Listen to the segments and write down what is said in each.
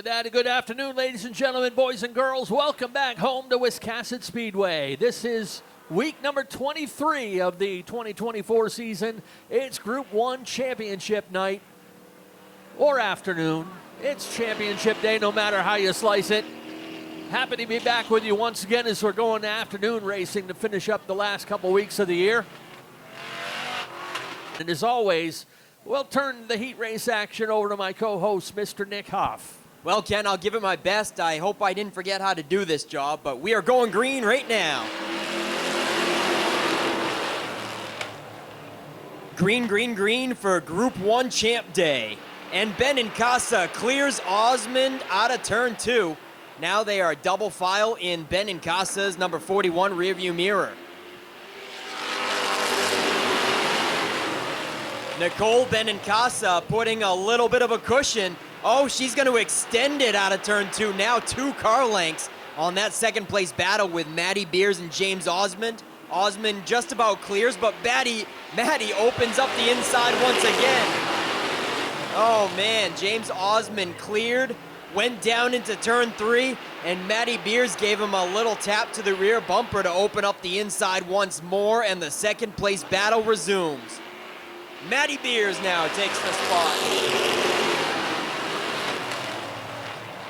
with that, a good afternoon, ladies and gentlemen, boys and girls. Welcome back home to Wiscasset Speedway. This is week number 23 of the 2024 season. It's Group 1 championship night or afternoon. It's championship day no matter how you slice it. Happy to be back with you once again as we're going to afternoon racing to finish up the last couple weeks of the year. And as always, we'll turn the heat race action over to my co-host, Mr. Nick Hoff. Well, Ken, I'll give it my best. I hope I didn't forget how to do this job, but we are going green right now. Green, green, green for Group 1 Champ Day. And Benincasa clears Osmond out of turn 2. Now they are double file in Benincasa's number 41 rearview mirror. Nicole Benincasa putting a little bit of a cushion. Oh, she's going to extend it out of turn 2. Now 2 car lengths on that second place battle with Maddie Beers and James Osmond. Osmond just about clears, but Maddie opens up the inside once again. Oh man, James Osmond cleared, went down into turn 3, and Maddie Beers gave him a little tap to the rear bumper to open up the inside once more, and the second place battle resumes. Maddie Beers now takes the spot.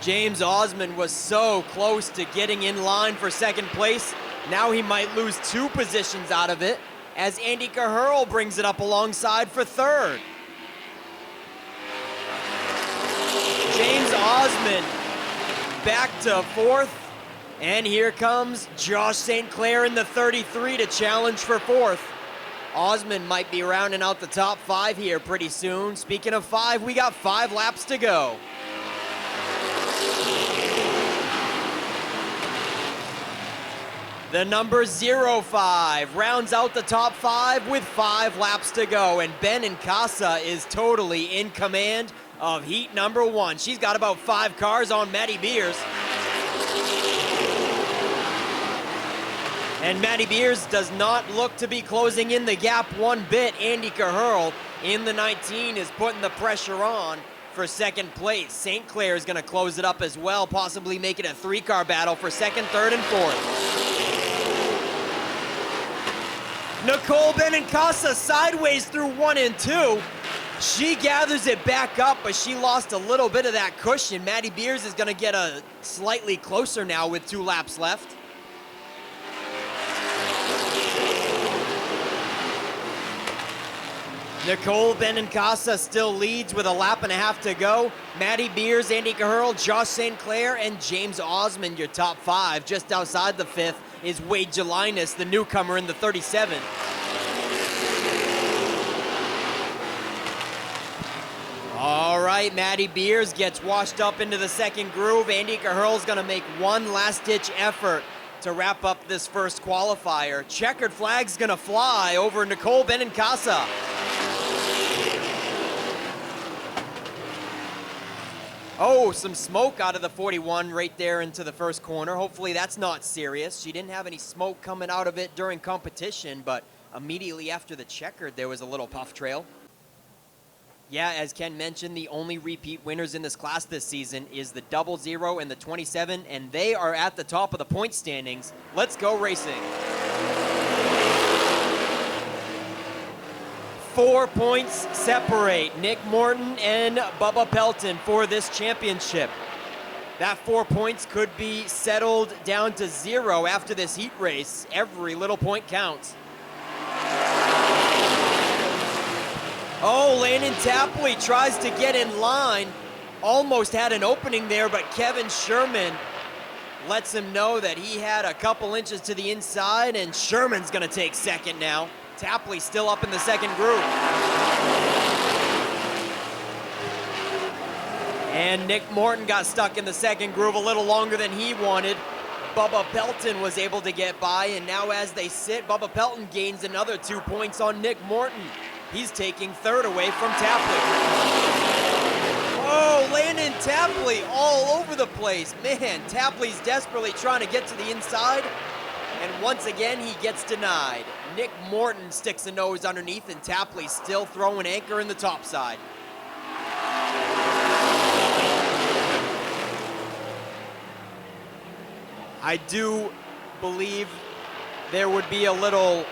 James Osmond was so close to getting in line for second place. Now he might lose 2 positions out of it as Andy Caherl brings it up alongside for third. James Osmond back to 4th. And here comes Josh St. Clair in the 33 to challenge for 4th. Osmond might be rounding out the top 5 here pretty soon. Speaking of 5, we got 5 laps to go. The number 05 rounds out the top 5 with 5 laps to go, and Benincasa is totally in command of heat number 1. She's got about 5 cars on Maddie Beers. And Maddie Beers does not look to be closing in the gap one bit. Andy Caherl in the 19 is putting the pressure on for second place. St. Clair is going to close it up as well, possibly make it a 3-car battle for second, third, and 4th. Nicole Benincasa sideways through 1 and 2. She gathers it back up, but she lost a little bit of that cushion. Maddie Beers is going to get a slightly closer now with 2 laps left. Nicole Benincasa still leads with a lap and a half to go. Maddie Beers, Andy Caherl, Josh St. Clair, and James Osmond, your top 5. Just outside the 5th is Wade Gelinas, the newcomer in the 37. All right, Maddie Beers gets washed up into the second groove. Andy Caherl's gonna make one last-ditch effort to wrap up this first qualifier. Checkered flag's gonna fly over Nicole Benincasa. Oh, some smoke out of the 41 right there into the first corner. Hopefully that's not serious. She didn't have any smoke coming out of it during competition, but immediately after the checkered, there was a little puff trail. Yeah, as Ken mentioned, the only repeat winners in this class this season is the 00 and the 27, and they are at the top of the point standings. Let's go racing. 4 points separate Nick Morton and Bubba Pelton for this championship. That 4 points could be settled down to 0 after this heat race. Every little point counts. Oh, Landon Tapley tries to get in line. Almost had an opening there, but Kevin Sherman lets him know that he had a couple inches to the inside, and Sherman's gonna take second now. Tapley still up in the second groove. And Nick Morton got stuck in the second groove a little longer than he wanted. Bubba Pelton was able to get by, and now as they sit, Bubba Pelton gains another 2 points on Nick Morton. He's taking third away from Tapley. Oh, Landon Tapley all over the place. Man, Tapley's desperately trying to get to the inside, and once again, he gets denied. Nick Morton sticks a nose underneath, and Tapley's still throwing anchor in the top side. I do believe there would be a little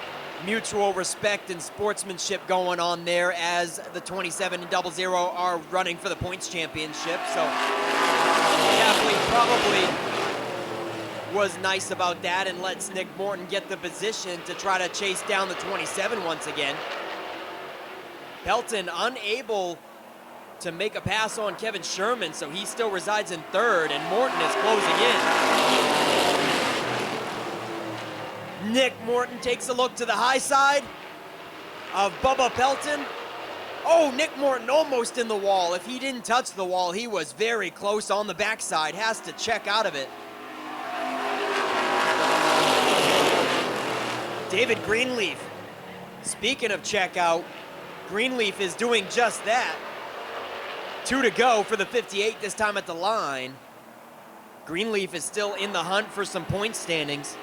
mutual respect and sportsmanship going on there as the 27 and 00 are running for the points championship. So Kathleen probably was nice about that and lets Nick Morton get the position to try to chase down the 27 once again. Pelton unable to make a pass on Kevin Sherman, so he still resides in third, and Morton is closing in. Nick Morton takes a look to the high side of Bubba Pelton. Oh, Nick Morton almost in the wall. If he didn't touch the wall, he was very close on the backside. Has to check out of it. David Greenleaf. Speaking of checkout, Greenleaf is doing just that. 2 to go for the 58, this time at the line. Greenleaf is still in the hunt for some point standings.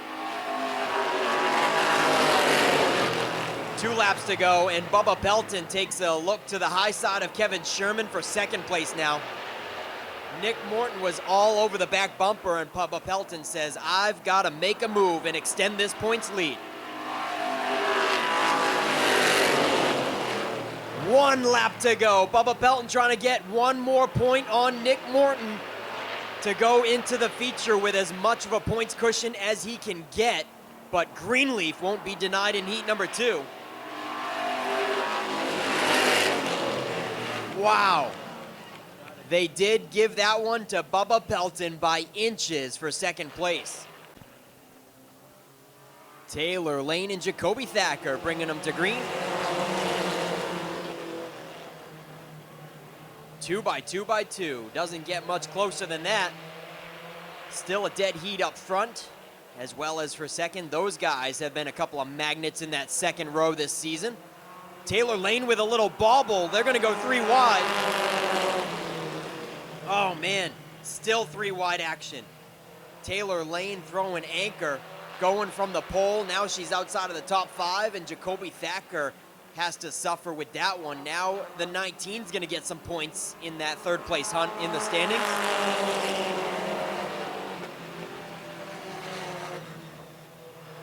2 laps to go, and Bubba Pelton takes a look to the high side of Kevin Sherman for second place now. Nick Morton was all over the back bumper, and Bubba Pelton says, I've got to make a move and extend this points lead. 1 lap to go. Bubba Pelton trying to get one more point on Nick Morton to go into the feature with as much of a points cushion as he can get, but Greenleaf won't be denied in heat number 2. Wow. They did give that one to Bubba Pelton by inches for second place. Taylor Lane and Jacoby Thacker bringing them to green. 2 by 2 by 2. Doesn't get much closer than that. Still a dead heat up front, as well as for second. Those guys have been a couple of magnets in that second row this season. Taylor Lane with a little bobble. They're going to go 3 wide. Oh, man. Still 3 wide action. Taylor Lane throwing anchor, going from the pole. Now she's outside of the top 5, and Jacoby Thacker has to suffer with that one. Now the 19 is going to get some points in that third place hunt in the standings.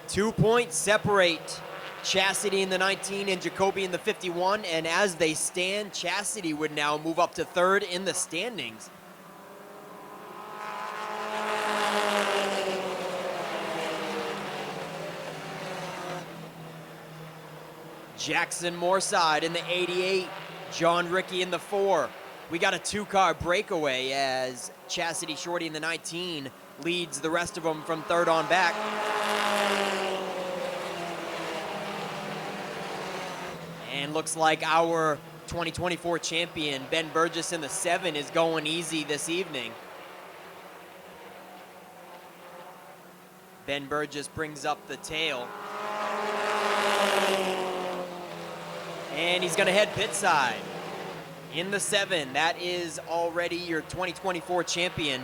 Two points separate Chastity in the 19 and Jacoby in the 51, and as they stand, Chastity would now move up to third in the standings. Jackson Moorside in the 88, John Rickey in the 4. We got a 2-car breakaway as Chastity Shorty in the 19 leads the rest of them from third on back. And looks like our 2024 champion, Ben Burgess in the 7, is going easy this evening. Ben Burgess brings up the tail. And he's going to head pit side in the 7. That is already your 2024 champion,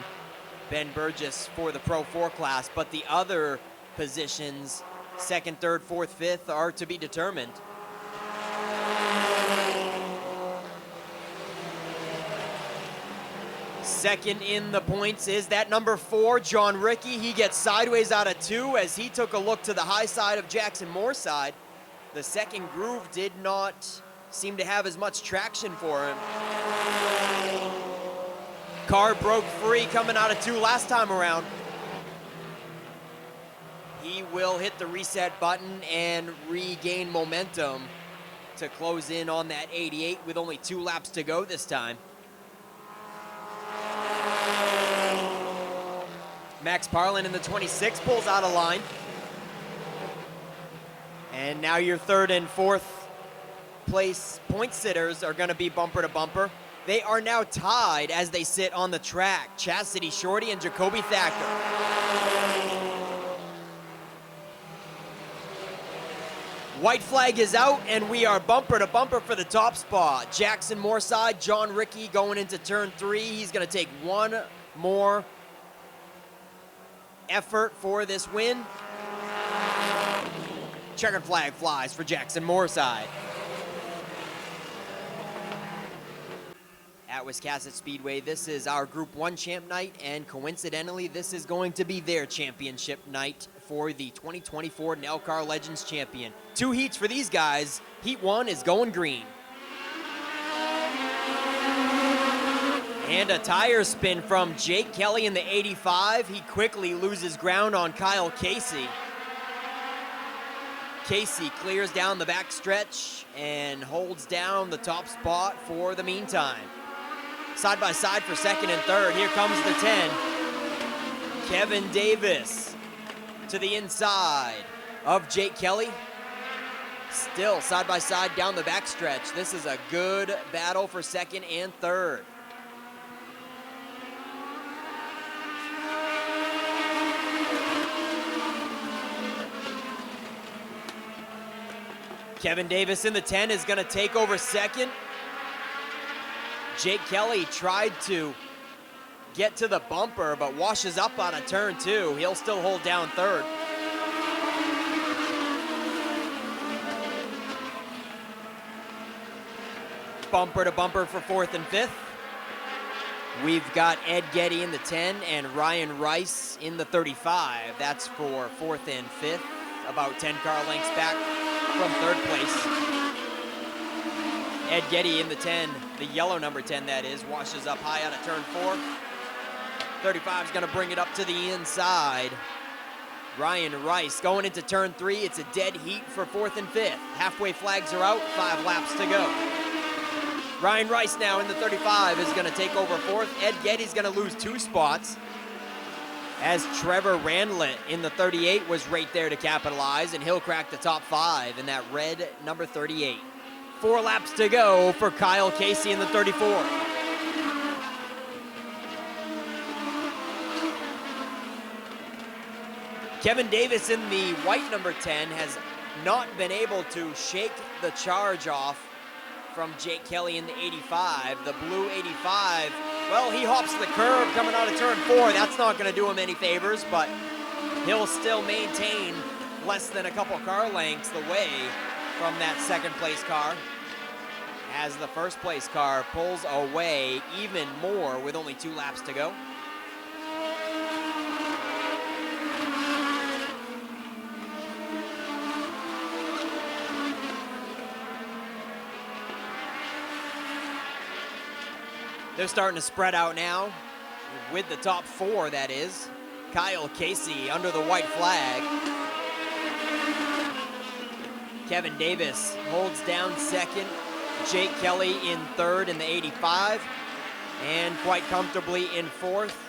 Ben Burgess, for the Pro 4 class. But the other positions, 2nd, 3rd, 4th, 5th, are to be determined. Second in the points is that number 4, John Rickey. He gets sideways out of 2 as he took a look to the high side of Jackson Moorside. The second groove did not seem to have as much traction for him. Car broke free coming out of 2 last time around. He will hit the reset button and regain momentum to close in on that 88 with only 2 laps to go this time. Max Parlin in the 26 pulls out of line. And now your 3rd and 4th place point sitters are going to be bumper to bumper. They are now tied as they sit on the track. Chastity Shorty and Jacoby Thacker. White flag is out, and we are bumper to bumper for the top spot. Jackson Moorside, John Rickey going into turn 3. He's going to take one more effort for this win. Checkered flag flies for Jackson Moorside. at Wiscasset Speedway. This is our Group 1 champ night, and coincidentally, this is going to be their championship night for the 2024 NELCAR Legends Champion. 2 heats for these guys. Heat 1 is going green. And a tire spin from Jake Kelly in the 85. He quickly loses ground on Kyle Casey. Casey clears down the back stretch and holds down the top spot for the meantime. Side by side for second and third. Here comes the 10. Kevin Davis to the inside of Jake Kelly. Still side by side down the back stretch. This is a good battle for second and third. Kevin Davis in the 10 is going to take over second. Jake Kelly tried to get to the bumper, but washes up on a turn 2. He'll still hold down third. Bumper to bumper for fourth and fifth. We've got Ed Getty in the 10 and Ryan Rice in the 35. That's for fourth and fifth, about 10 car lengths back from third place. Ed Getty in the 10, the yellow number 10 that is, washes up high out of turn 4. 35 is going to bring it up to the inside. Ryan Rice going into turn 3. It's a dead heat for fourth and fifth. Halfway flags are out, 5 laps to go. Ryan Rice now in the 35 is going to take over fourth. Ed Getty's going to lose 2 spots, as Trevor Randlett in the 38 was right there to capitalize, and he'll crack the top 5 in that red number 38. 4 laps to go for Kyle Casey in the 34. Kevin Davis in the white number 10 has not been able to shake the charge off from Jake Kelly in the 85. The blue 85, well, he hops the curb coming out of turn 4. That's not going to do him any favors, but he'll still maintain less than a couple car lengths away from that second place car, as the first place car pulls away even more with only 2 laps to go. They're starting to spread out now with the top 4, that is. Kyle Casey under the white flag. Kevin Davis holds down second. Jake Kelly in third in the 85. And quite comfortably in fourth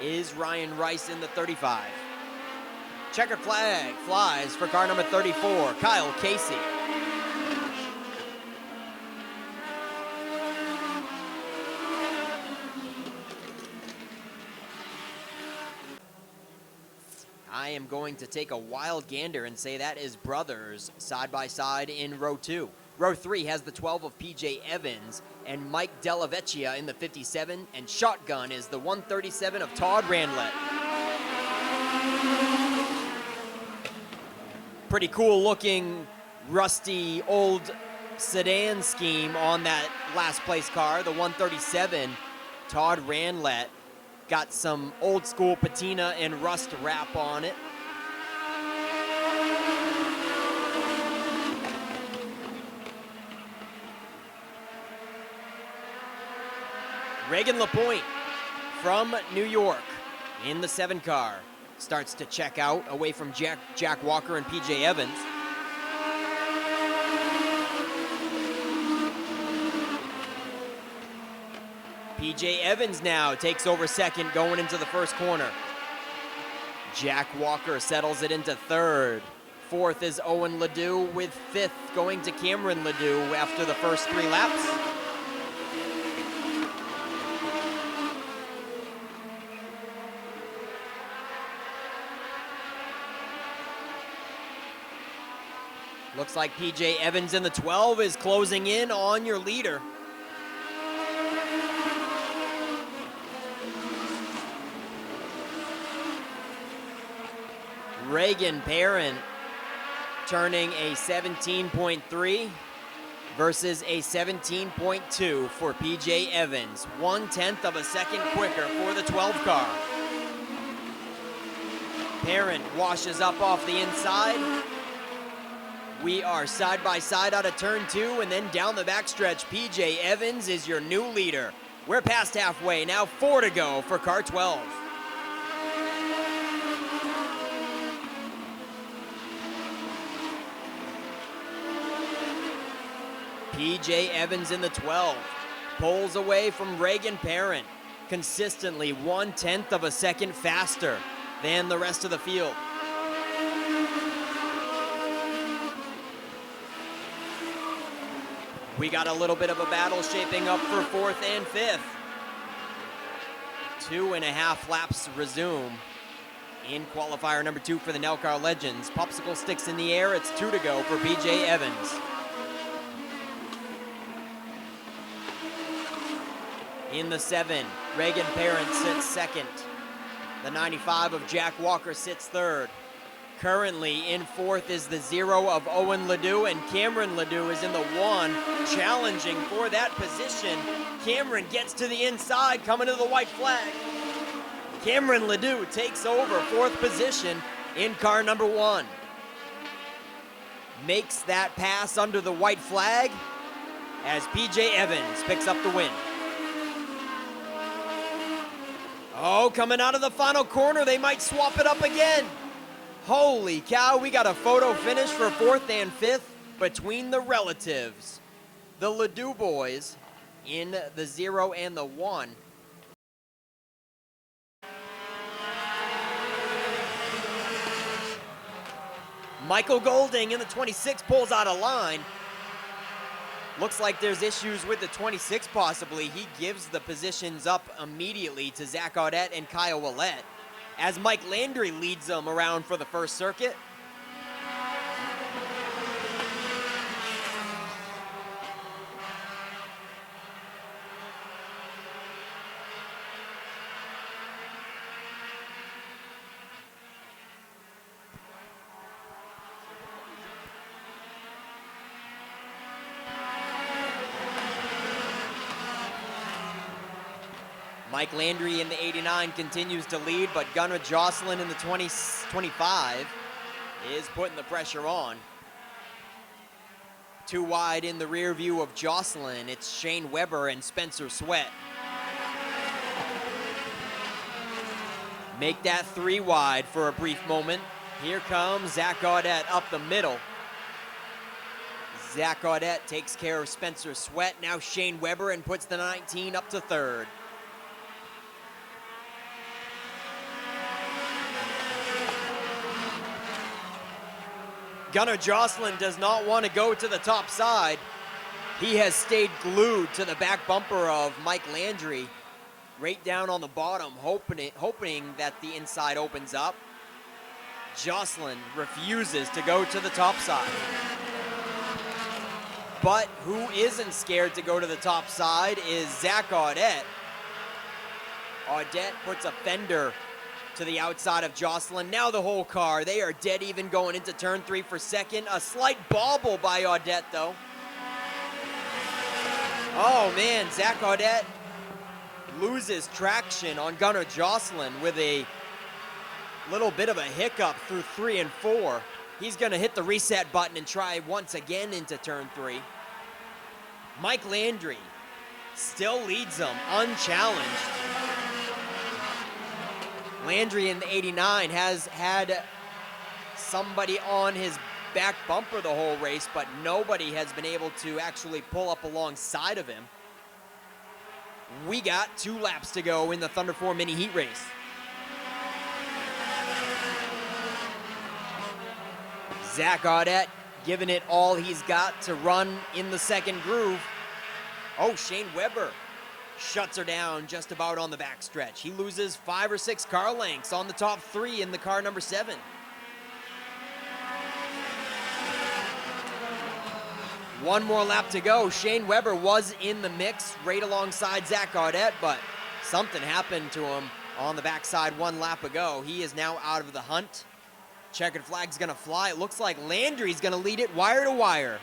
is Ryan Rice in the 35. Checkered flag flies for car number 34, Kyle Casey. I am going to take a wild gander and say that is brothers side by side in row 2. Row 3 has the 12 of PJ Evans and Mike Della Vecchia in the 57, and shotgun is the 137 of Todd Randlett. Pretty cool looking rusty old sedan scheme on that last place car, the 137. Todd Randlett got some old school patina and rust wrap on it. Reagan LaPointe from New York in the 7 car starts to check out away from Jack Walker and PJ Evans. PJ Evans now takes over second going into the first corner. Jack Walker settles it into third. Fourth is Owen Ledoux, with fifth going to Cameron Ledoux after the first 3 laps. Looks like PJ Evans in the 12 is closing in on your leader. Reagan Perrin turning a 17.3. versus a 17.2 for PJ Evans. 1/10 of a second quicker for the 12 car. Perrin washes up off the inside. We are side by side out of turn 2 and then down the backstretch. PJ Evans is your new leader. We're past halfway, now 4 to go for car 12. PJ Evans in the 12, pulls away from Reagan Perrin, consistently 1/10 of a second faster than the rest of the field. We got a little bit of a battle shaping up for 4th and 5th. 2.5 laps resume in qualifier number 2 for the Nelcar Legends. Popsicle sticks in the air, it's 2 to go for PJ Evans. In the 7, Reagan Perrin sits 2nd. The 95 of Jack Walker sits 3rd. Currently in 4th is the 0 of Owen Ledoux, and Cameron Ledoux is in the 1, challenging for that position. Cameron gets to the inside, coming to the white flag. Cameron Ledoux takes over 4th position in car number 1. Makes that pass under the white flag as PJ Evans picks up the win. Oh, coming out of the final corner, they might swap it up again. Holy cow, we got a photo finish for 4th and 5th between the relatives. The Ledoux boys in the 0 and the 1. Michael Golding in the 26 pulls out of line. Looks like there's issues with the 26 possibly. He gives the positions up immediately to Zach Audette and Kyle Willett as Mike Landry leads them around for the first circuit. Mike Landry in the 89 continues to lead, but Gunnar Gosline in the 25 is putting the pressure on. 2 wide in the rear view of Gosline, it's Shane Weber and Spencer Sweat. Make that 3 wide for a brief moment. Here comes Zach Audette up the middle. Zach Audette takes care of Spencer Sweat, now Shane Weber, and puts the 19 up to 3rd. Gunnar Gosline does not want to go to the top side. He has stayed glued to the back bumper of Mike Landry, right down on the bottom, hoping that the inside opens up. Gosline refuses to go to the top side. But who isn't scared to go to the top side is Zach Audette. Audette puts a fender to the outside of Gosline. Now the whole car, they are dead even going into turn 3 for 2nd. A slight bobble by Audette though. Oh man, Zach Audette loses traction on Gunnar Gosline with a little bit of a hiccup through 3 and 4. He's gonna hit the reset button and try once again into turn 3. Mike Landry still leads them unchallenged. Landry in the 89 has had somebody on his back bumper the whole race, but nobody has been able to actually pull up alongside of him. We got 2 laps to go in the Thunder 4 mini heat race. Zach Audette giving it all he's got to run in the second groove. Oh, Shane Weber shuts her down just about on the backstretch. He loses 5 or 6 car lengths on the top 3 in the car number 7. One more lap to go. Shane Weber was in the mix right alongside Zach Audette, but something happened to him on the backside 1 lap ago. He is now out of the hunt. Checkered flag's gonna fly. It looks like Landry's gonna lead it wire to wire.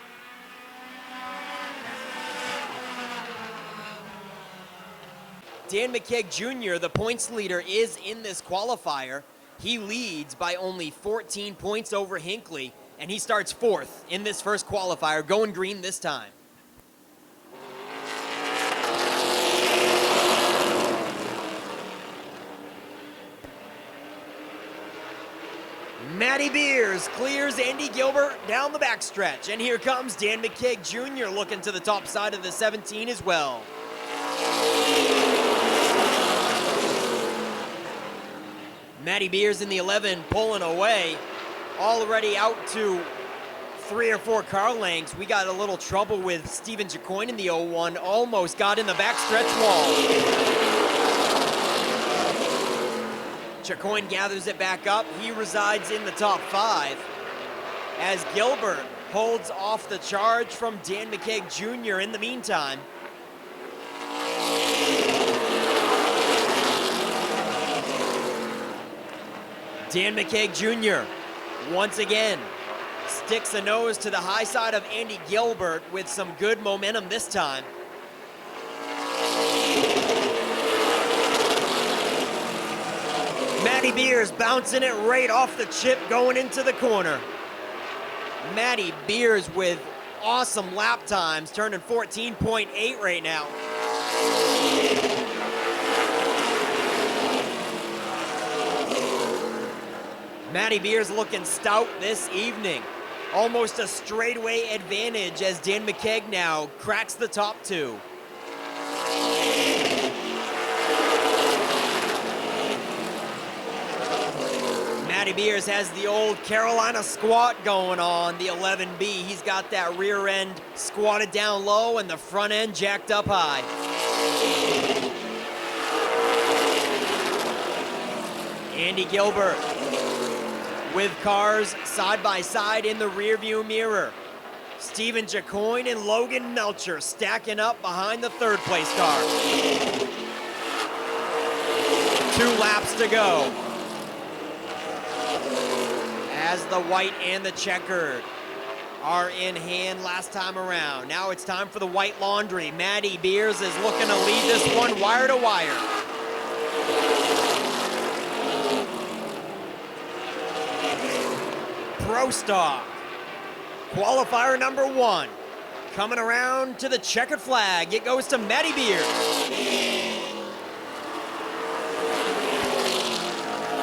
Dan McKeag Jr., the points leader, is in this qualifier. He leads by only 14 points over Hinckley, and he starts 4th in this first qualifier, going green this time. Matty Beers clears Andy Gilbert down the backstretch, and here comes Dan McKeag Jr. looking to the top side of the 17 as well. Matty Beers in the 11 pulling away, already out to 3 or 4 car lengths. We got a little trouble with Stephen Jacoin in the 01, almost got in the backstretch wall. Jacoin gathers it back up. He resides in the top 5 as Gilbert holds off the charge from Dan McKeag Jr. in the meantime. Dan McKeag Jr. once again sticks a nose to the high side of Andy Gilbert with some good momentum this time. Matty Beers bouncing it right off the chip going into the corner. Matty Beers with awesome lap times, turning 14.8 right now. Matty Beers looking stout this evening. Almost a straightaway advantage as Dan McKeag now cracks the top 2. Matty Beers has the old Carolina squat going on, the 11B. He's got that rear end squatted down low and the front end jacked up high. Andy Gilbert with cars side by side in the rearview mirror. Stephen Jacoin and Logan Melcher stacking up behind the 3rd place car. 2 laps to go as the white and the checkered are in hand last time around. Now it's time for the white laundry. Matty Beers is looking to lead this one wire to wire. Pro Stock. Qualifier number 1. Coming around to the checkered flag. It goes to Matty Beers.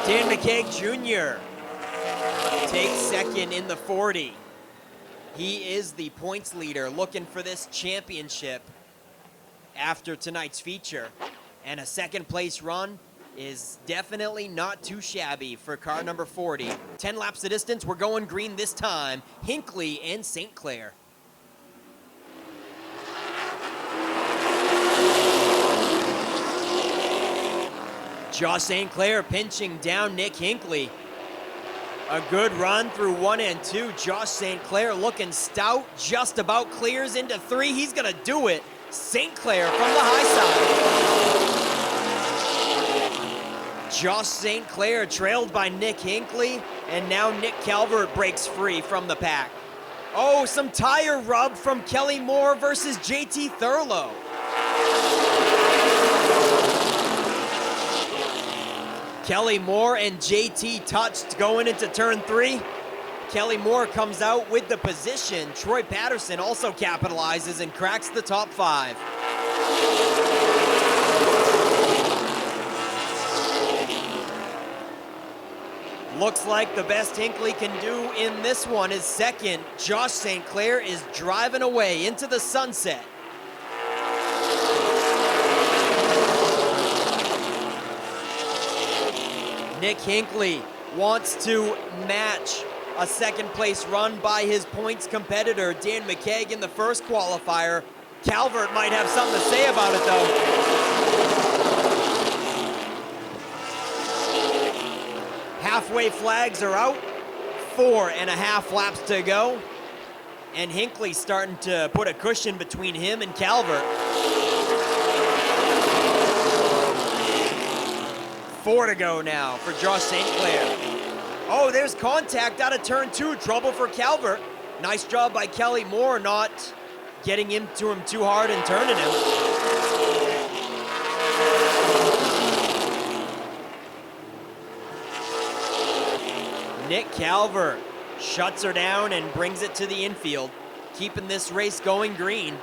Dan McKeag Jr. takes 2nd in the 40. He is the points leader looking for this championship after tonight's feature. And a 2nd place run is definitely not too shabby for car number 40. 10 laps the distance, we're going green this time. Hinckley and St. Clair. Josh St. Clair pinching down Nick Hinckley. A good run through 1 and 2. Josh St. Clair looking stout, just about clears into 3. He's gonna do it. St. Clair from the high side. Josh St. Clair trailed by Nick Hinckley, and now Nick Calvert breaks free from the pack. Oh, some tire rub from Kelly Moore versus JT Thurlow. Kelly Moore and JT touched going into turn 3. Kelly Moore comes out with the position. Troy Patterson also capitalizes and cracks the top 5. Looks like the best Hinckley can do in this one is 2nd. Josh St. Clair is driving away into the sunset. Nick Hinckley wants to match a 2nd place run by his points competitor, Dan McKeag, in the first qualifier. Calvert might have something to say about it, though. Halfway flags are out. 4.5 laps to go. And Hinckley starting to put a cushion between him and Calvert. 4 to go now for Josh St. Clair. Oh, there's contact out of turn 2. Trouble for Calvert. Nice job by Kelly Moore not getting into him too hard and turning him. Nick Calvert shuts her down and brings it to the infield, keeping this race going green.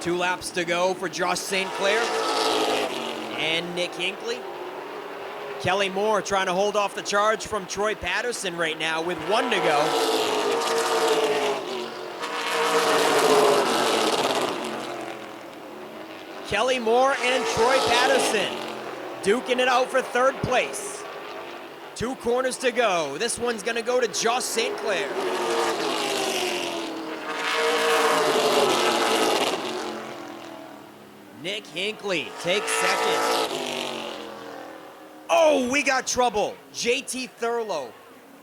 Two laps to go for Josh St. Clair and Nick Hinckley. Kelly Moore trying to hold off the charge from Troy Patterson right now with 1 to go. Kelly Moore and Troy Patterson duking it out for 3rd place. 2 corners to go. This one's gonna go to Josh St. Clair. Nick Hinckley takes 2nd. Oh, we got trouble. JT Thurlow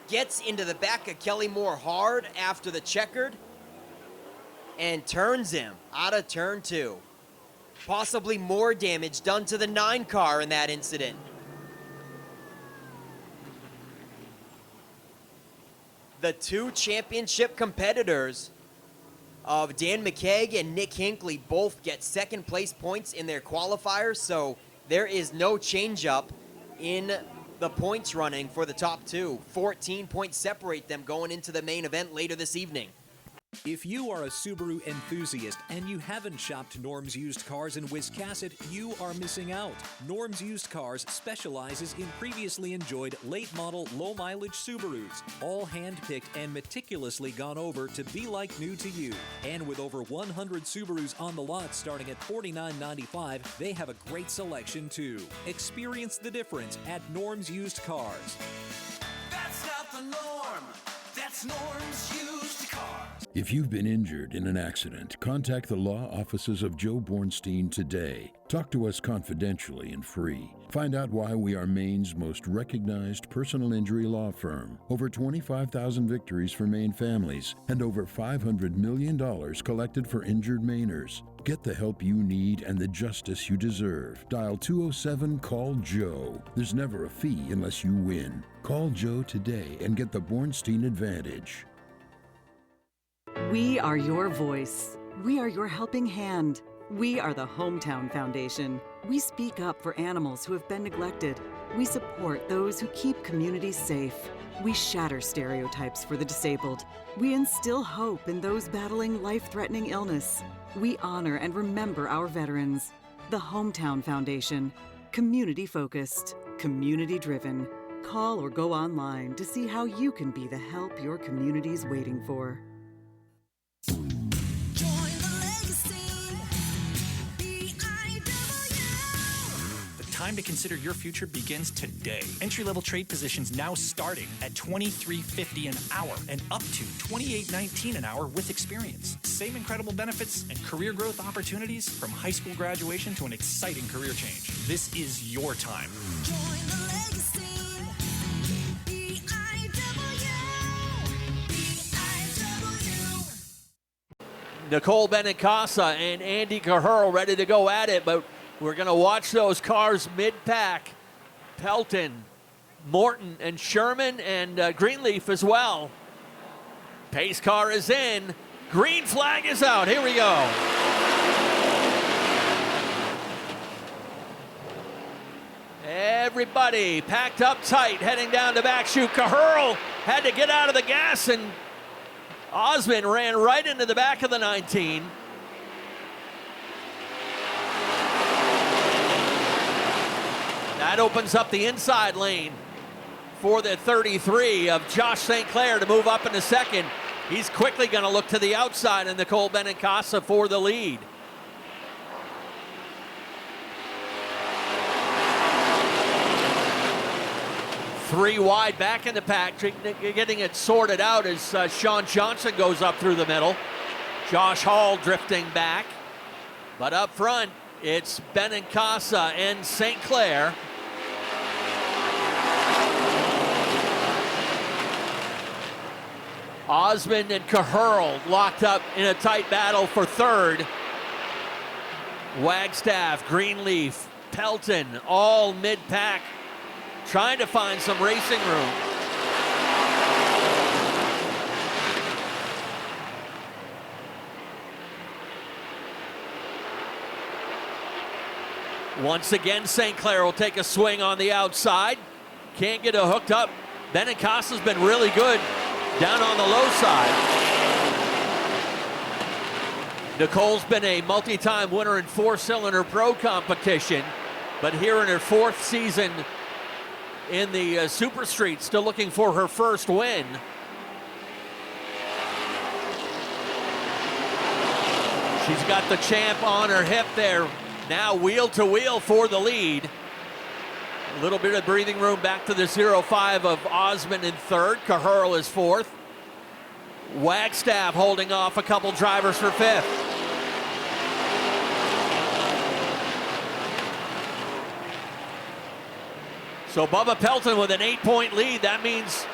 gets into the back of Kelly Moore hard after the checkered and turns him out of turn 2. Possibly more damage done to the 9 car in that incident. The 2 championship competitors of Dan McKeag and Nick Hinckley both get 2nd place points in their qualifiers, so there is no change up in the points running for the top 2. 14 points separate them going into the main event later this evening. If you are a Subaru enthusiast and you haven't shopped Norm's Used Cars in Wiscasset, you are missing out. Norm's Used Cars specializes in previously enjoyed late-model, low-mileage Subarus, all hand-picked and meticulously gone over to be like new to you. And with over 100 Subarus on the lot starting at $49.95, they have a great selection too. Experience the difference at Norm's Used Cars. That's not the norm. That's Norm's Used Cars. If you've been injured in an accident, contact the law offices of Joe Bornstein today. Talk to us confidentially and free. Find out why we are Maine's most recognized personal injury law firm. Over 25,000 victories for Maine families and over $500 million collected for injured Mainers. Get the help you need and the justice you deserve. Dial 207-CALL-JOE. There's never a fee unless you win. Call Joe today and get the Bornstein advantage. We are your voice. We are your helping hand. We are the Hometown Foundation. We speak up for animals who have been neglected. We support those who keep communities safe. We shatter stereotypes for the disabled. We instill hope in those battling life-threatening illness. We honor and remember our veterans. The Hometown Foundation. Community-focused, community-driven. Call or go online to see how you can be the help your community's waiting for. Time to consider your future begins today. Entry-level trade positions now starting at $23.50 an hour and up to $28.19 an hour with experience. Same incredible benefits and career growth opportunities from high school graduation to an exciting career change. This is your time. Join the legacy. Nicole Benincasa and Andy Cahurl ready to go at it, but we're going to watch those cars mid-pack. Pelton, Morton, and Sherman, and Greenleaf as well. Pace car is in. Green flag is out. Here we go. Everybody packed up tight, heading down the back chute. Cahurl had to get out of the gas, and Osmond ran right into the back of the 19. That opens up the inside lane for the 33 of Josh St. Clair to move up into second. He's quickly going to look to the outside, and Nicole Benincasa for the lead. Three wide back in the pack, getting it sorted out as Sean Johnson goes up through the middle. Josh Hall drifting back. But up front, it's Benincasa and St. Clair. Osmond and Cahurl locked up in a tight battle for third. Wagstaff, Greenleaf, Pelton, all mid-pack, trying to find some racing room. Once again, St. Clair will take a swing on the outside. Can't get it hooked up. Benincasa's been really good down on the low side. Nicole's been a multi-time winner in four-cylinder pro competition, but here in her fourth season in the Super Street, still looking for her first win. She's got the champ on her hip there. Now wheel to wheel for the lead. A little bit of breathing room back to the 0-5 of Osmond in third. Caherl is fourth. Wagstaff holding off a couple drivers for fifth. So Bubba Pelton with an 8-point lead. That means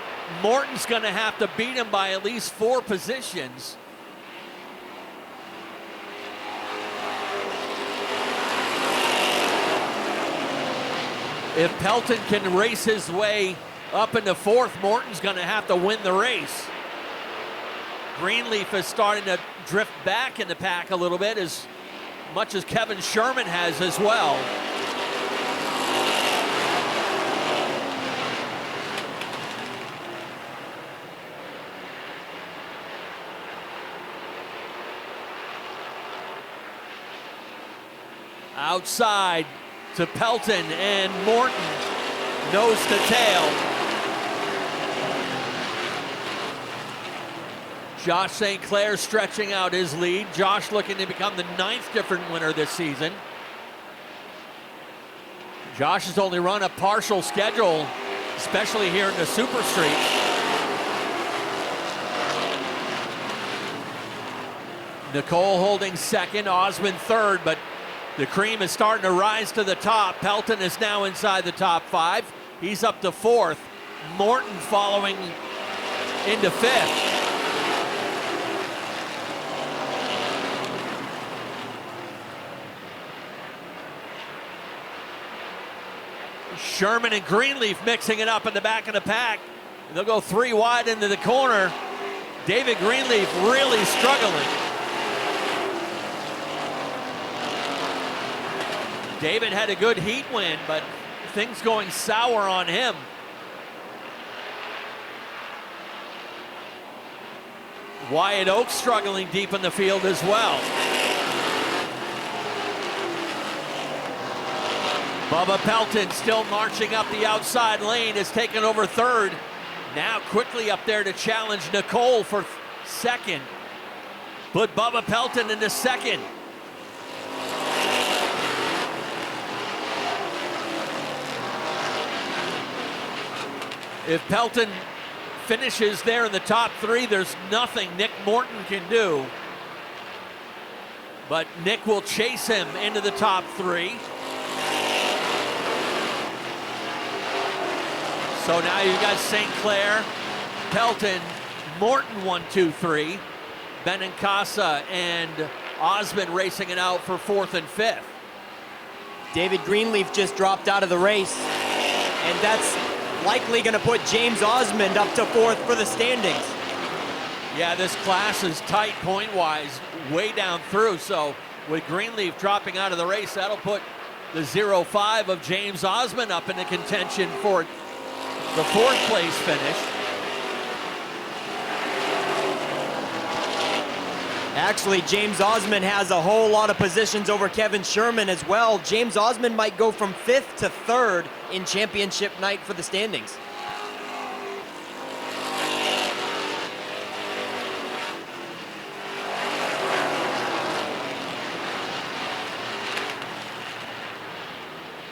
Morton's going to have to beat him by at least 4 positions. If Pelton can race his way up into fourth, Morton's going to have to win the race. Greenleaf is starting to drift back in the pack a little bit, as much as Kevin Sherman has as well. Outside to Pelton and Morton, nose to tail. Josh St. Clair stretching out his lead. Josh looking to become the 9th different winner this season. Josh has only run a partial schedule, especially here in the Super Street. Nicole holding second, Osmond third, but the cream is starting to rise to the top. Pelton is now inside the top 5. He's up to fourth. Morton following into fifth. Sherman and Greenleaf mixing it up in the back of the pack. They'll go 3 wide into the corner. David Greenleaf really struggling. David had a good heat win, but things going sour on him. Wyatt Oak struggling deep in the field as well. Bubba Pelton still marching up the outside lane, has taken over third. Now quickly up there to challenge Nicole for second. Put Bubba Pelton into second. If Pelton finishes there in the top 3, there's nothing Nick Morton can do. But Nick will chase him into the top 3. So now you've got St. Clair, Pelton, Morton 1, 2, 3. Benincasa and Osmond racing it out for 4th and 5th. David Greenleaf just dropped out of the race, and that's likely going to put James Osmond up to 4th for the standings. Yeah, this class is tight point-wise, way down through. So with Greenleaf dropping out of the race, that'll put the 0-5 of James Osmond up into contention for the 4th place finish. Actually, James Osmond has a whole lot of positions over Kevin Sherman as well. James Osmond might go from 5th to 3rd in championship night for the standings.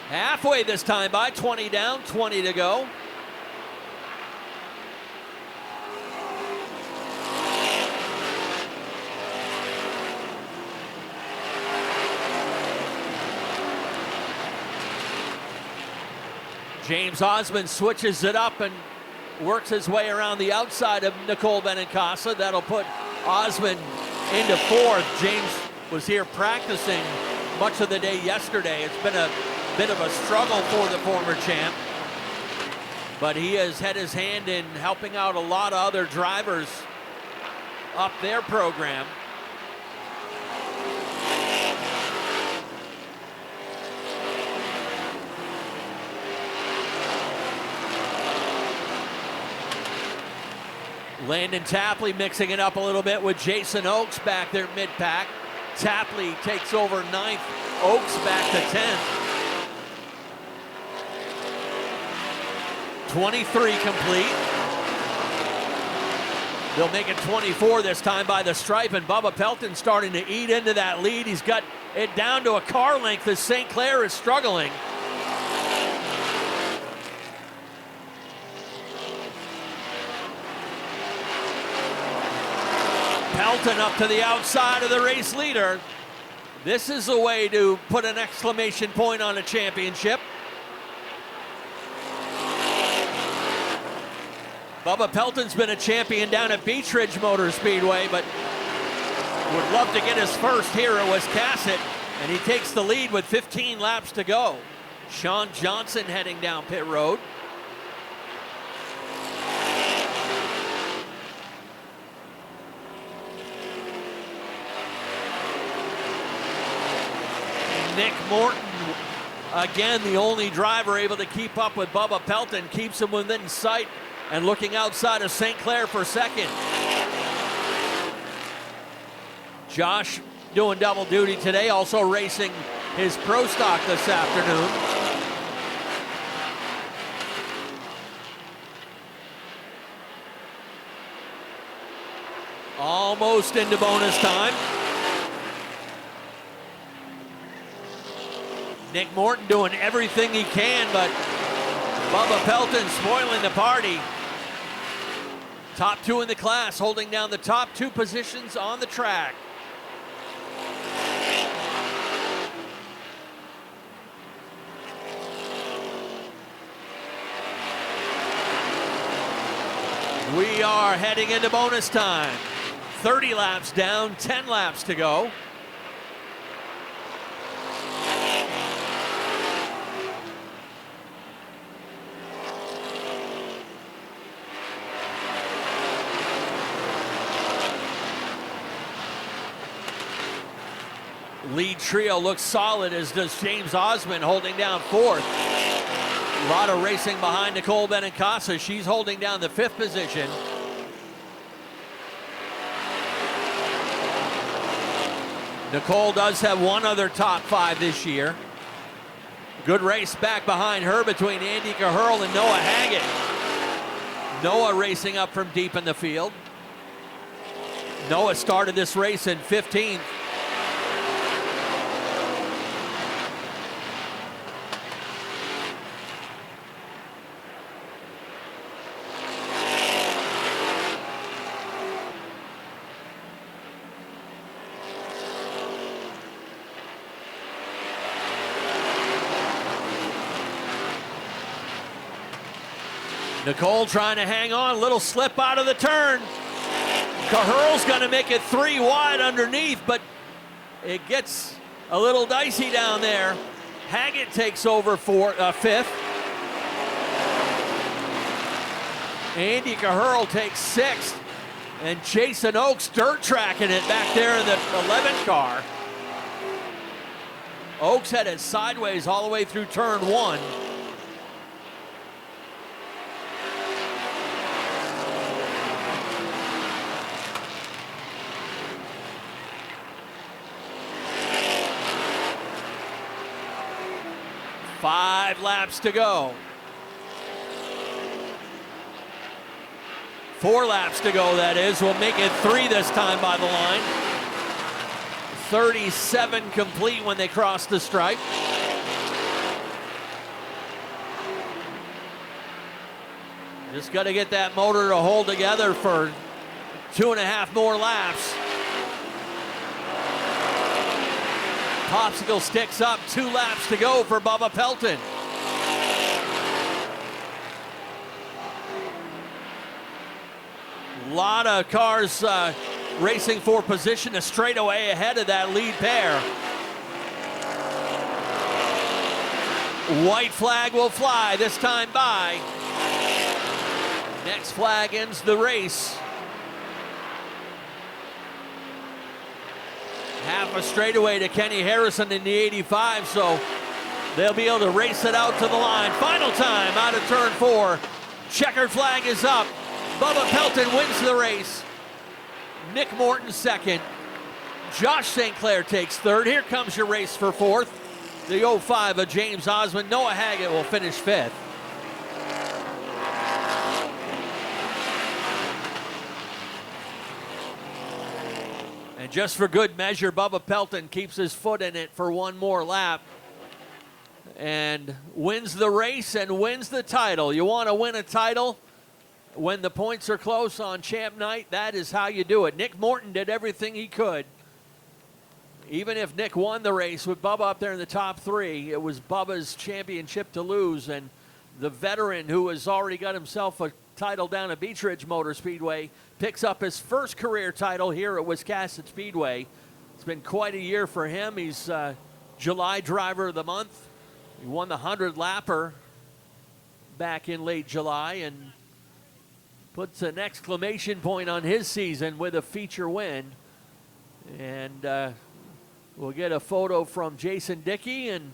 Halfway this time by, 20 down, 20 to go. James Osmond switches it up and works his way around the outside of Nicole Benincasa. That'll put Osmond into 4th. James was here practicing much of the day yesterday. It's been a bit of a struggle for the former champ, but he has had his hand in helping out a lot of other drivers up their program. Landon Tapley mixing it up a little bit with Jason Oakes back there mid-pack. Tapley takes over 9th, Oakes back to 10th. 23 complete. They'll make it 24 this time by the stripe, and Bubba Pelton starting to eat into that lead. He's got it down to a car length as St. Clair is struggling. Pelton up to the outside of the race leader. This is a way to put an exclamation point on a championship. Bubba Pelton's been a champion down at Beach Ridge Motor Speedway, but would love to get his first here at Wiscasset, and he takes the lead with 15 laps to go. Sean Johnson heading down pit road. Nick Morton, again, the only driver able to keep up with Bubba Pelton, keeps him within sight and looking outside of St. Clair for second. Josh doing double duty today, also racing his Pro Stock this afternoon. Almost into bonus time. Nick Morton doing everything he can, but Bubba Pelton spoiling the party. Top two in the class, holding down the top two positions on the track. We are heading into bonus time. 30 laps down, 10 laps to go. Lead trio looks solid, as does James Osmond holding down 4th. A lot of racing behind Nicole Benincasa. She's holding down the 5th position. Nicole does have one other top 5 this year. Good race back behind her between Andy Caherl and Noah Haggett. Noah racing up from deep in the field. Noah started this race in 15th. Nicole trying to hang on, a little slip out of the turn. Caherl's going to make it 3 wide underneath, but it gets a little dicey down there. Haggett takes over 5th. Andy Caherl takes 6th. And Jason Oakes dirt tracking it back there in the 11th car. Oakes headed sideways all the way through turn 1. Five laps to go. 4 laps to go, that is. We'll make it 3 this time by the line. 37 complete when they cross the stripe. Just got to get that motor to hold together for 2.5 more laps. Popsicle sticks up, 2 laps to go for Bubba Pelton. A lot of cars racing for position, a straightaway ahead of that lead pair. White flag will fly, this time by. Next flag ends the race. Half a straightaway to Kenny Harrison in the 85, so they'll be able to race it out to the line. Final time out of turn 4. Checkered flag is up. Bubba Pelton wins the race. Nick Morton second. Josh St. Clair takes third. Here comes your race for fourth. The 05 of James Osmond. Noah Haggett will finish fifth. And just for good measure, Bubba Pelton keeps his foot in it for one more lap and wins the race and wins the title. You want to win a title when the points are close on champ night? That is how you do it. Nick Morton did everything he could. Even if Nick won the race with Bubba up there in the top three, it was Bubba's championship to lose, and the veteran who has already got himself a title down at Beech Ridge Motor Speedway picks up his first career title here at Wiscasset Speedway. It's been quite a year for him. He's July Driver of the Month. He won the 100-lapper back in late July and puts an exclamation point on his season with a feature win. And we'll get a photo from Jason Dickey, and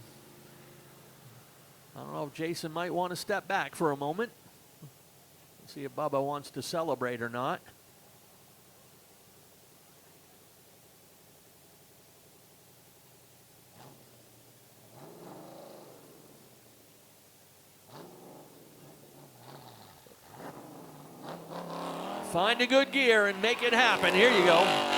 I don't know if Jason might want to step back for a moment. See if Bubba wants to celebrate or not. Find a good gear and make it happen. Here you go.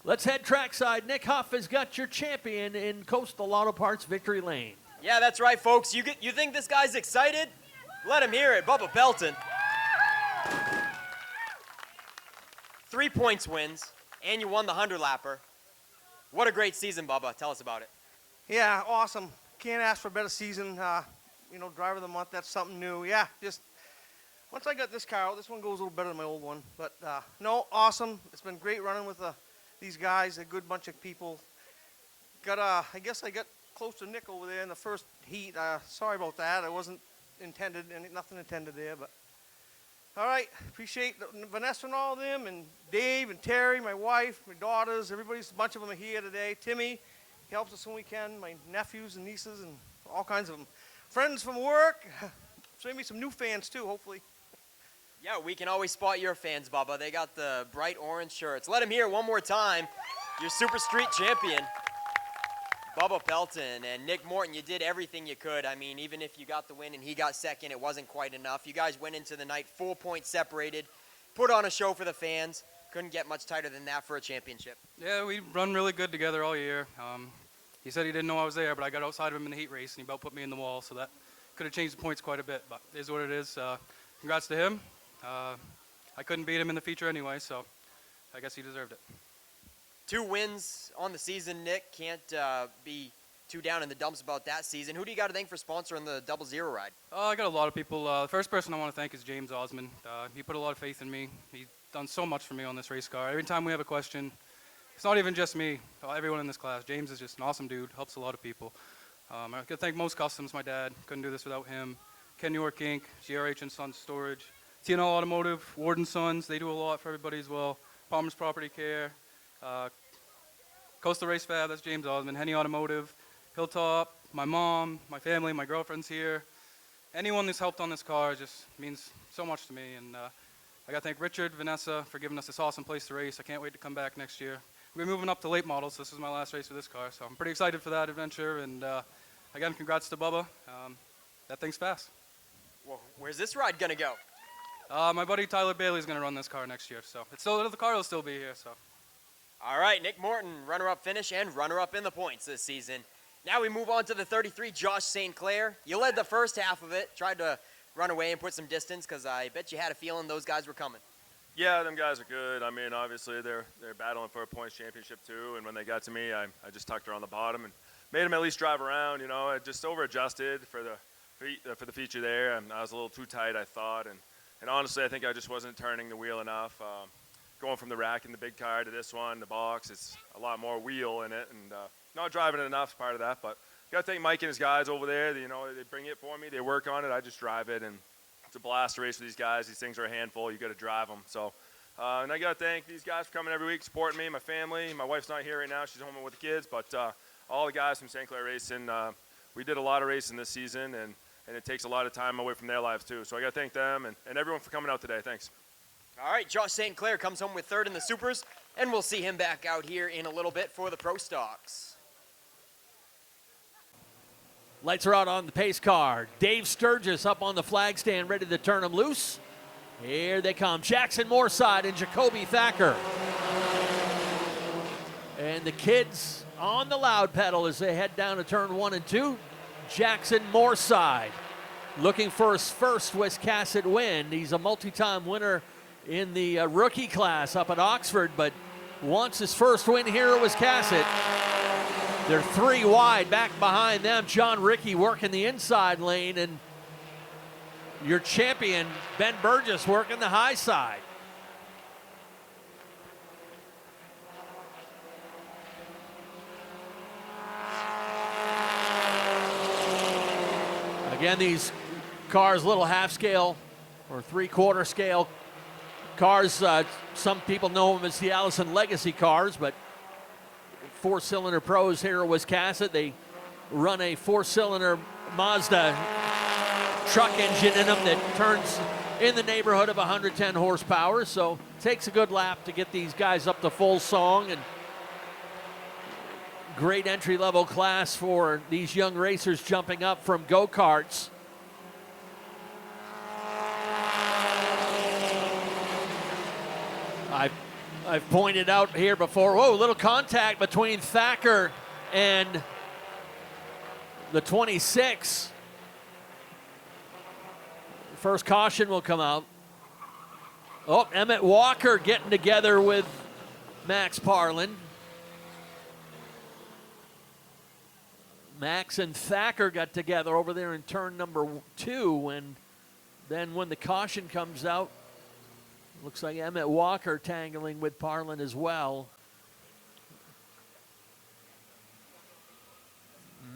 Let's head trackside. Nick Huff has got your champion in Coastal Auto Parts Victory Lane. Yeah, that's right, folks. You think this guy's excited? Let him hear it. Bubba Pelton. 3 points wins, and you won the 100-lapper. What a great season, Bubba. Tell us about it. Yeah, awesome. Can't ask for a better season. Driver of the month, that's something new. Yeah, just once I got this car out, this one goes a little better than my old one. But no, awesome. It's been great running with these guys, a good bunch of people. I guess I got close to Nick over there in the first heat. Sorry about that. It wasn't intended, nothing intended there. But all right, appreciate Vanessa and all of them, and Dave and Terry, my wife, my daughters, everybody's a bunch of them are here today. Timmy, he helps us when we can. My nephews and nieces and all kinds of them. Friends from work. So maybe some new fans too, hopefully. Yeah, we can always spot your fans, Bubba. They got the bright orange shirts. Let him hear it one more time. Your Super Street champion, Bubba Pelton. And Nick Morton, you did everything you could. I mean, even if you got the win and he got second, it wasn't quite enough. You guys went into the night 4 points separated, put on a show for the fans. Couldn't get much tighter than that for a championship. Yeah, we run really good together all year. He said he didn't know I was there, but I got outside of him in the heat race, and he about put me in the wall, so that could have changed the points quite a bit, but it is what it is. Congrats to him. I couldn't beat him in the feature anyway, so I guess he deserved it. 2 wins on the season, Nick. Can't be too down in the dumps about that season. Who do you got to thank for sponsoring the 00 ride? I got a lot of people. The first person I want to thank is James Osmond. He put a lot of faith in me. He's done so much for me on this race car. Every time we have a question, it's not even just me, everyone in this class. James is just an awesome dude, helps a lot of people. I got to thank Most Customs, my dad. Couldn't do this without him. Ken York Inc., GRH and Sons Storage. TNL Automotive, Ward & Sons, they do a lot for everybody as well. Palmer's Property Care, Coastal Race Fab, that's James Osmond, Henny Automotive, Hilltop, my mom, my family, my girlfriend's here. Anyone that's helped on this car just means so much to me. And I got to thank Richard, Vanessa for giving us this awesome place to race. I can't wait to come back next year. We're moving up to late models, so this is my last race with this car. So I'm pretty excited for that adventure. And again, congrats to Bubba. That thing's fast. Well, where's this ride going to go? My buddy Tyler Bailey's going to run this car next year, so the car will still be here. So, all right, Nick Morton, runner-up finish and runner-up in the points this season. Now we move on to the 33, Josh St. Clair. You led the first half of it, tried to run away and put some distance because I bet you had a feeling those guys were coming. Yeah, them guys are good. I mean, obviously they're battling for a points championship too. And when they got to me, I just tucked her on the bottom and made them at least drive around. I just over-adjusted for the feature there, and I was a little too tight, I thought. And honestly, I think I just wasn't turning the wheel enough. Going from the rack in the big car to this one, the box, it's a lot more wheel in it, and not driving it enough is part of that. But got to thank Mike and his guys over there. They bring it for me. They work on it. I just drive it, and it's a blast to race with these guys. These things are a handful. You got to drive them. So, and I got to thank these guys for coming every week, supporting me, my family. My wife's not here right now. She's home with the kids. But all the guys from St. Clair Racing, we did a lot of racing this season, and it takes a lot of time away from their lives too. So I got to thank them and everyone for coming out today. Thanks. All right, Josh St. Clair comes home with third in the Supers, and we'll see him back out here in a little bit for the Pro Stocks. Lights are out on the pace car. Dave Sturgis up on the flag stand, ready to turn them loose. Here they come. Jackson Moorside and Jacoby Thacker. And the kids on the loud pedal as they head down to turn 1 and 2. Jackson Moorside looking for his first Wiscasset win. He's a multi-time winner in the rookie class up at Oxford, but wants his first win here at Wiscasset. They're 3 wide back behind them. John Rickey working the inside lane, and your champion, Ben Burgess, working the high side. Again, these cars, little half scale or 3/4 scale cars. Some people know them as the Allison Legacy cars, but 4-cylinder pros here at Wiscasset. They run a 4-cylinder Mazda truck engine in them that turns in the neighborhood of 110 horsepower. So it takes a good lap to get these guys up to full song, and great entry-level class for these young racers jumping up from go-karts. I've pointed out here before, whoa, little contact between Thacker and the 26. First caution will come out. Oh, Emmett Walker getting together with Max Parlin. Max and Thacker got together over there in turn number 2, and then when the caution comes out, looks like Emmett Walker tangling with Parlin as well.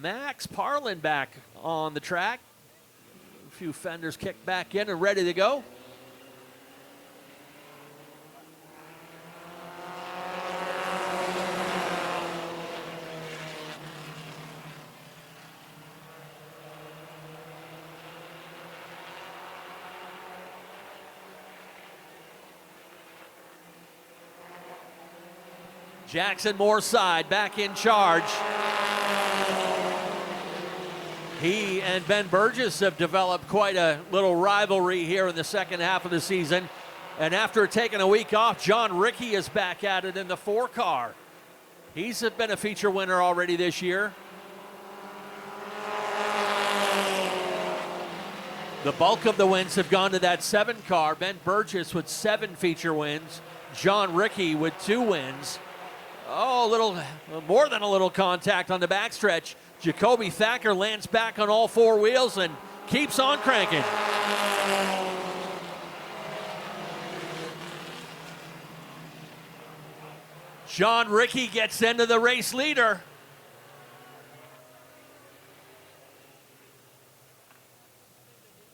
Max Parlin back on the track. A few fenders kicked back in and ready to go. Jackson Moorside back in charge. He and Ben Burgess have developed quite a little rivalry here in the second half of the season. And after taking a week off, John Rickey is back at it in the 4-car. He's been a feature winner already this year. The bulk of the wins have gone to that 7-car. Ben Burgess with 7 feature wins. John Rickey with 2 wins. Oh, a little more than a little contact on the backstretch. Jacoby Thacker lands back on all 4 wheels and keeps on cranking. John Rickey gets into the race leader.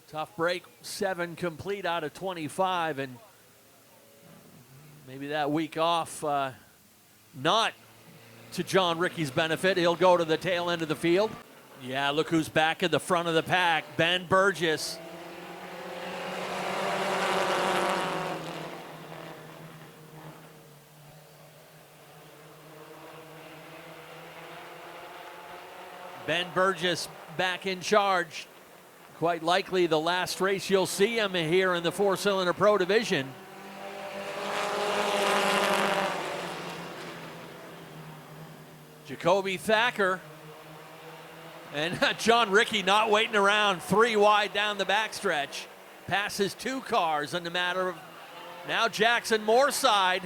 Tough break, 7 complete out of 25, and maybe that week off not to John Rickey's benefit. He'll go to the tail end of the field. Yeah, look who's back in the front of the pack, Ben Burgess. Ben Burgess back in charge. Quite likely the last race you'll see him here in the 4-cylinder Pro Division. Jacoby Thacker and John Rickey not waiting around, 3 wide down the backstretch. Passes 2 cars in the matter of now Jackson Moorside.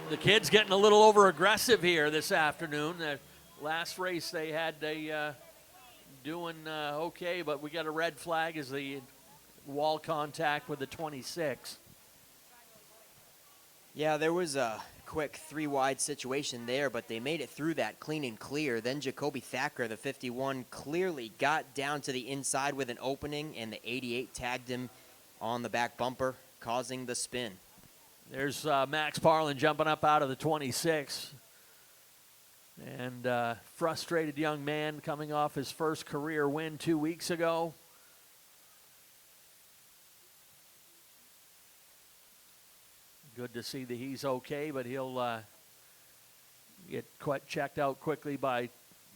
The kids getting a little over aggressive here this afternoon. The last race they had doing okay, but we got a red flag as the wall contact with the 26. Yeah, there was quick 3-wide situation there, but they made it through that clean and clear. Then Jacoby Thacker, the 51, clearly got down to the inside with an opening, and the 88 tagged him on the back bumper, causing the spin. There's Max Parlin jumping up out of the 26. And frustrated young man coming off his first career win 2 weeks ago. Good to see that he's okay, but he'll get checked out quickly by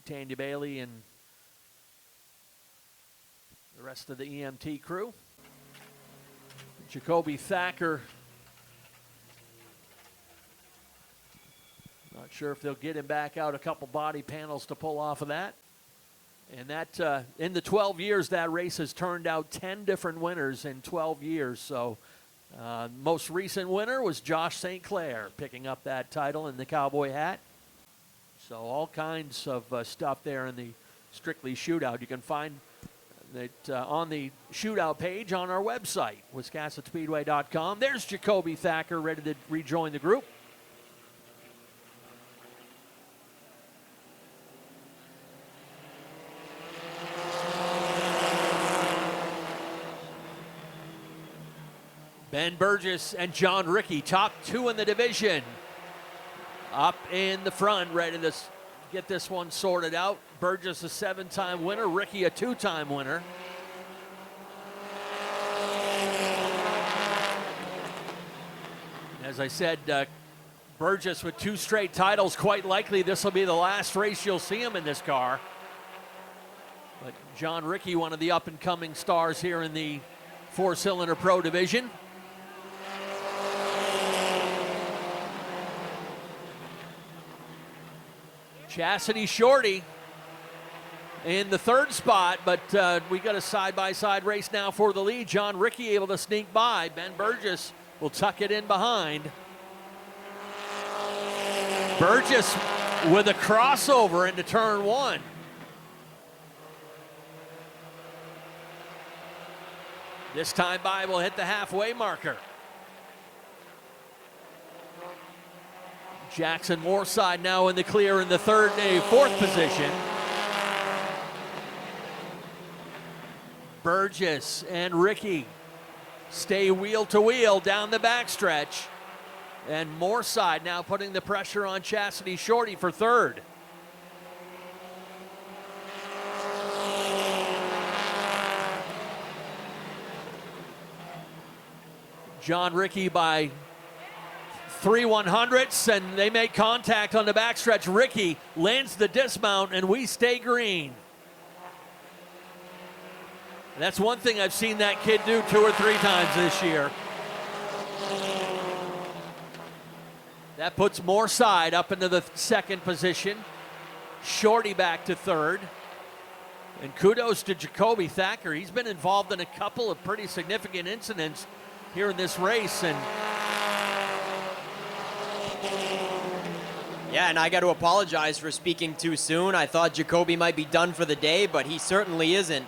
Tanya Bailey and the rest of the EMT crew. Jacoby Thacker, not sure if they'll get him back out, a couple body panels to pull off of that. And that, in the 12 years, that race has turned out 10 different winners in 12 years. So most recent winner was Josh St. Clair, picking up that title in the cowboy hat. So all kinds of stuff there in the Strictly Shootout. You can find that on the shootout page on our website, WiscassetSpeedway.com. There's Jacoby Thacker ready to rejoin the group. Ben Burgess and John Rickey, top two in the division. Up in the front, ready to get this one sorted out. Burgess a 7-time winner, Rickey a 2-time winner. As I said, Burgess with 2 straight titles, quite likely this will be the last race you'll see him in this car. But John Rickey, one of the up-and-coming stars here in the 4-cylinder Pro division. Chastity Shorty in the 3rd spot, but we got a side-by-side race now for the lead. John Rickey able to sneak by. Ben Burgess will tuck it in behind. Burgess with a crossover into turn 1. This time by will hit the halfway marker. Jackson Moorside now in the clear in the 4th position. Burgess and Rickey stay wheel to wheel down the backstretch. And Moorside now putting the pressure on Chastity Shorty for 3rd. John Rickey by 3/100ths, and they make contact on the backstretch. Rickey lands the dismount, and we stay green. That's one thing I've seen that kid do 2 or 3 times this year. That puts Moorside up into the 2nd position. Shorty back to 3rd. And kudos to Jacoby Thacker. He's been involved in a couple of pretty significant incidents here in this race. And yeah, and I got to apologize for speaking too soon. I thought Jacoby might be done for the day, but he certainly isn't.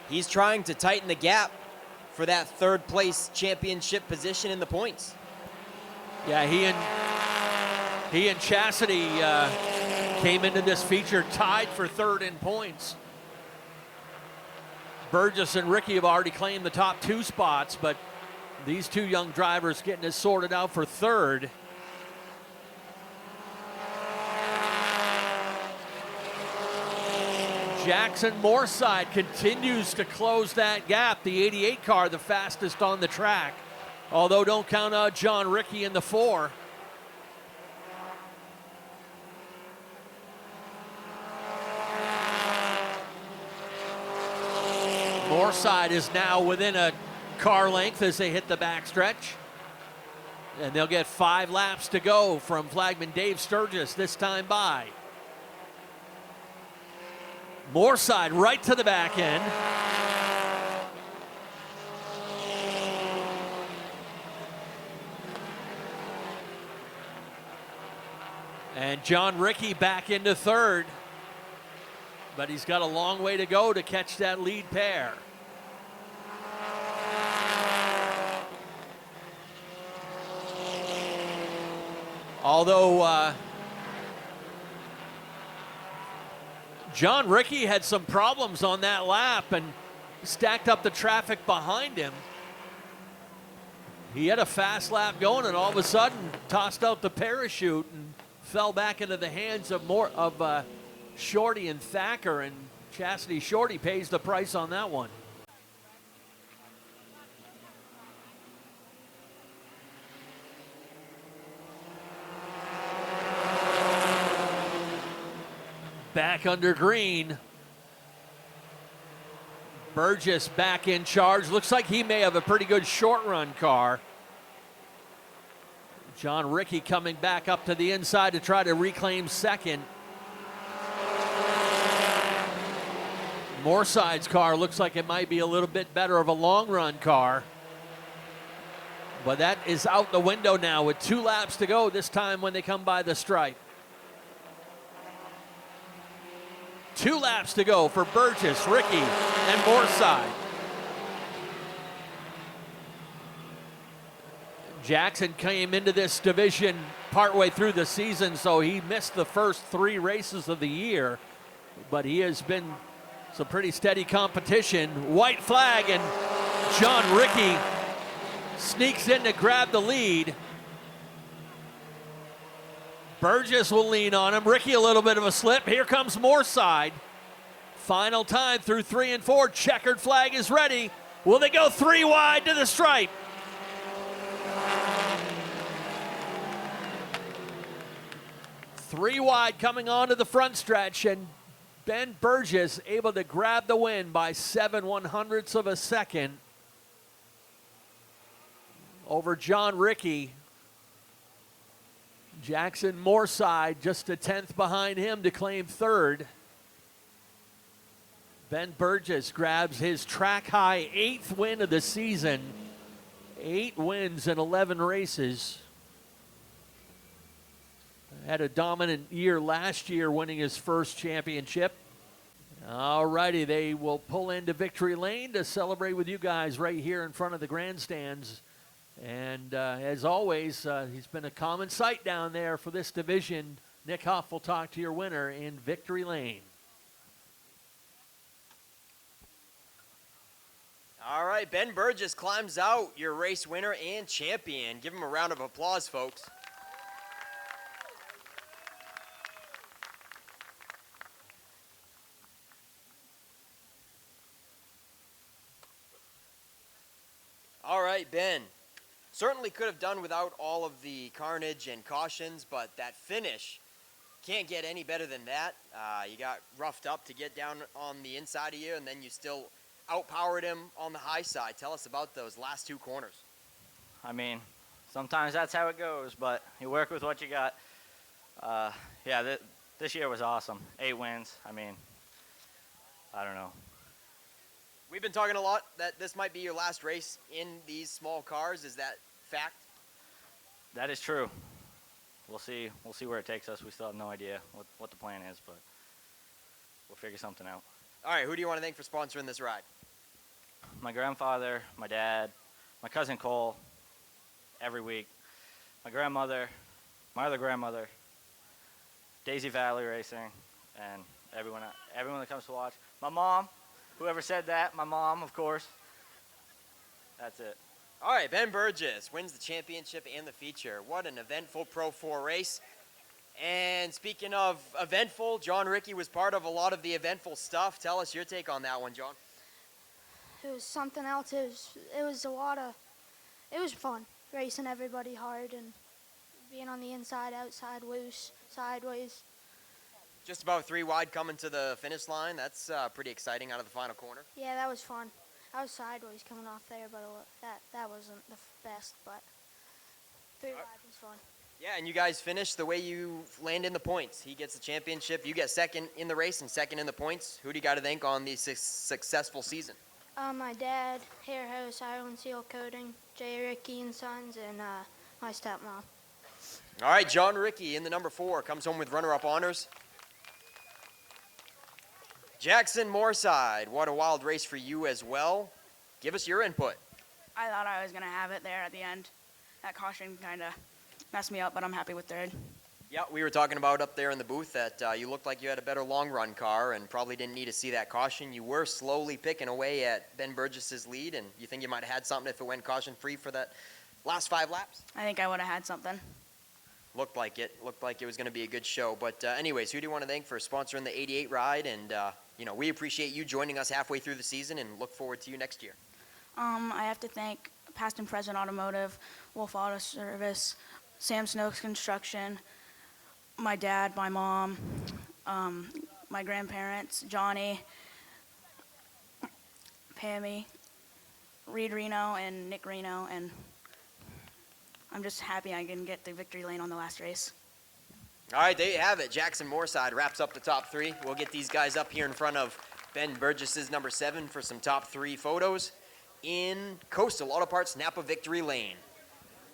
He's trying to tighten the gap for that 3rd place championship position in the points. Yeah, he and Chastity came into this feature tied for 3rd in points. Burgess and Rickey have already claimed the top 2 spots, but these 2 young drivers getting it sorted out for 3rd. Jackson Moorside continues to close that gap. The 88 car, the fastest on the track. Although don't count out John Rickey in the 4. Moorside is now within a car length as they hit the backstretch. And they'll get 5 laps to go from flagman Dave Sturgis this time by. Moorside right to the back end. And John Rickey back into 3rd. But he's got a long way to go to catch that lead pair. Although John Ricky had some problems on that lap and stacked up the traffic behind him. He had a fast lap going and all of a sudden tossed out the parachute and fell back into the hands of Shorty and Thacker, and Chastity Shorty pays the price on that one. Back under green. Burgess back in charge. Looks like he may have a pretty good short run car. John Ricky coming back up to the inside to try to reclaim second. Moorside's car looks like it might be a little bit better of a long run car. But that is out the window now with 2 laps to go, this time when they come by the stripe. 2 laps to go for Burgess, Ricky, and Moorside. Jackson came into this division partway through the season, so he missed the first 3 races of the year, but he has been some pretty steady competition. White flag, and John Ricky sneaks in to grab the lead. Burgess will lean on him. Ricky a little bit of a slip. Here comes Moorside. Final time through 3 and 4. Checkered flag is ready. Will they go 3 wide to the stripe? Three wide coming onto the front stretch, and Ben Burgess able to grab the win by 7/100ths of a second over John Ricky. Jackson Moorside just a 10th behind him to claim third. Ben Burgess grabs his track high 8th win of the season. 8 wins in 11 races. Had a dominant year last year, winning his first championship. All righty, they will pull into victory lane to celebrate with you guys right here in front of the grandstands. And as always, he's been a common sight down there for this division. Nick Huff will talk to your winner in victory lane. All right, Ben Burgess climbs out, your race winner and champion. Give him a round of applause, folks. All right, Ben. Certainly could have done without all of the carnage and cautions, but that finish can't get any better than that. You got roughed up to get down on the inside of you, and then you still outpowered him on the high side. Tell us about those last 2 corners. I mean, sometimes that's how it goes, but you work with what you got. Yeah, this year was awesome. 8 wins. I mean, I don't know. We've been talking a lot that this might be your last race in these small cars. Is that fact? That is true. We'll see. We'll see where it takes us. We still have no idea what the plan is, but we'll figure something out. All right, who do you want to thank for sponsoring this ride? My grandfather, my dad, my cousin Cole, every week. My grandmother, my other grandmother, Daisy Valley Racing, and everyone that comes to watch. My mom. Whoever said that, my mom, of course. That's it. All right, Ben Burgess wins the championship and the feature. What an eventful Pro 4 race. And speaking of eventful, John Ricky was part of a lot of the eventful stuff. Tell us your take on that one, John. It was something else. It was fun, racing everybody hard and being on the inside, outside, loose, sideways. Just about 3 wide coming to the finish line. That's pretty exciting out of the final corner. Yeah, that was fun. I was sideways coming off there, but that wasn't the best, but 3 wide was fun. Yeah, and you guys finished the way you land in the points. He gets the championship. You get second in the race and second in the points. Who do you got to thank on the successful season? My dad, Hair House, Iron Seal Coating, J. Ricky and Sons, and my stepmom. All right, John Ricky in the number 4 comes home with runner-up honors. Jackson Moorside, what a wild race for you as well. Give us your input. I thought I was going to have it there at the end. That caution kind of messed me up, but I'm happy with third. Yeah, we were talking about up there in the booth that you looked like you had a better long run car and probably didn't need to see that caution. You were slowly picking away at Ben Burgess's lead, and you think you might have had something if it went caution-free for that last 5 laps? I think I would have had something. Looked like it. Looked like it was going to be a good show. But anyways, who do you want to thank for sponsoring the 88 ride? And, we appreciate you joining us halfway through the season and look forward to you next year. I have to thank Past and Present Automotive, Wolf Auto Service, Sam Snokes Construction, my dad, my mom, my grandparents, Johnny, Pammy, Reed Reno, and Nick Reno, and I'm just happy I can get the victory lane on the last race. All right, there you have it. Jackson Moorside wraps up the top 3. We'll get these guys up here in front of Ben Burgess's number 7 for some top 3 photos in Coastal Auto Parts Napa Victory Lane.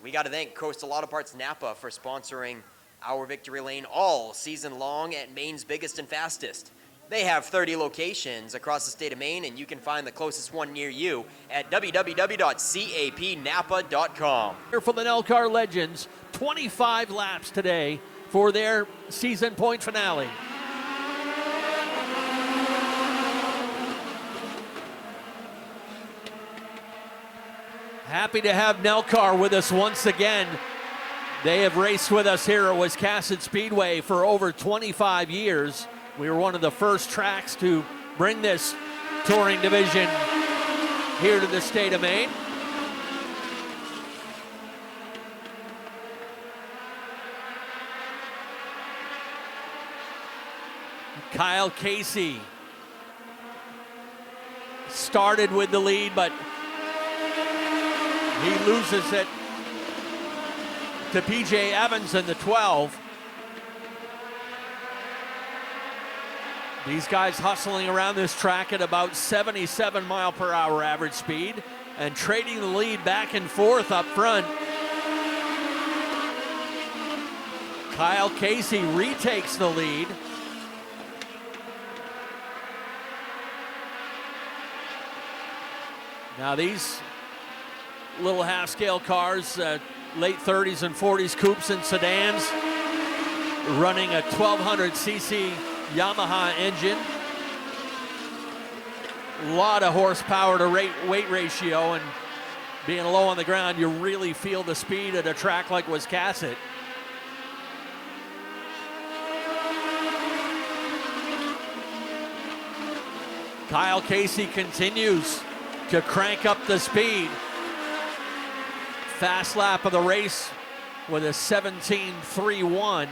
We got to thank Coastal Auto Parts Napa for sponsoring our Victory Lane all season long at Maine's biggest and fastest. They have 30 locations across the state of Maine, and you can find the closest one near you at www.capnapa.com. Here for the Nelcar Legends, 25 laps today for their season point finale. Happy to have Nelcar with us once again. They have raced with us here at Wiscasset Speedway for over 25 years. We were one of the first tracks to bring this touring division here to the state of Maine. Kyle Casey started with the lead, but he loses it to PJ Evans in the 12. These guys hustling around this track at about 77 mile per hour average speed and trading the lead back and forth up front. Kyle Casey retakes the lead. Now these little half-scale cars, late 30s and 40s coupes and sedans, running a 1200cc Yamaha engine. A lot of horsepower to weight ratio, and being low on the ground, you really feel the speed at a track like Wiscasset. Kyle Casey continues to crank up the speed. Fast lap of the race with a 17.31,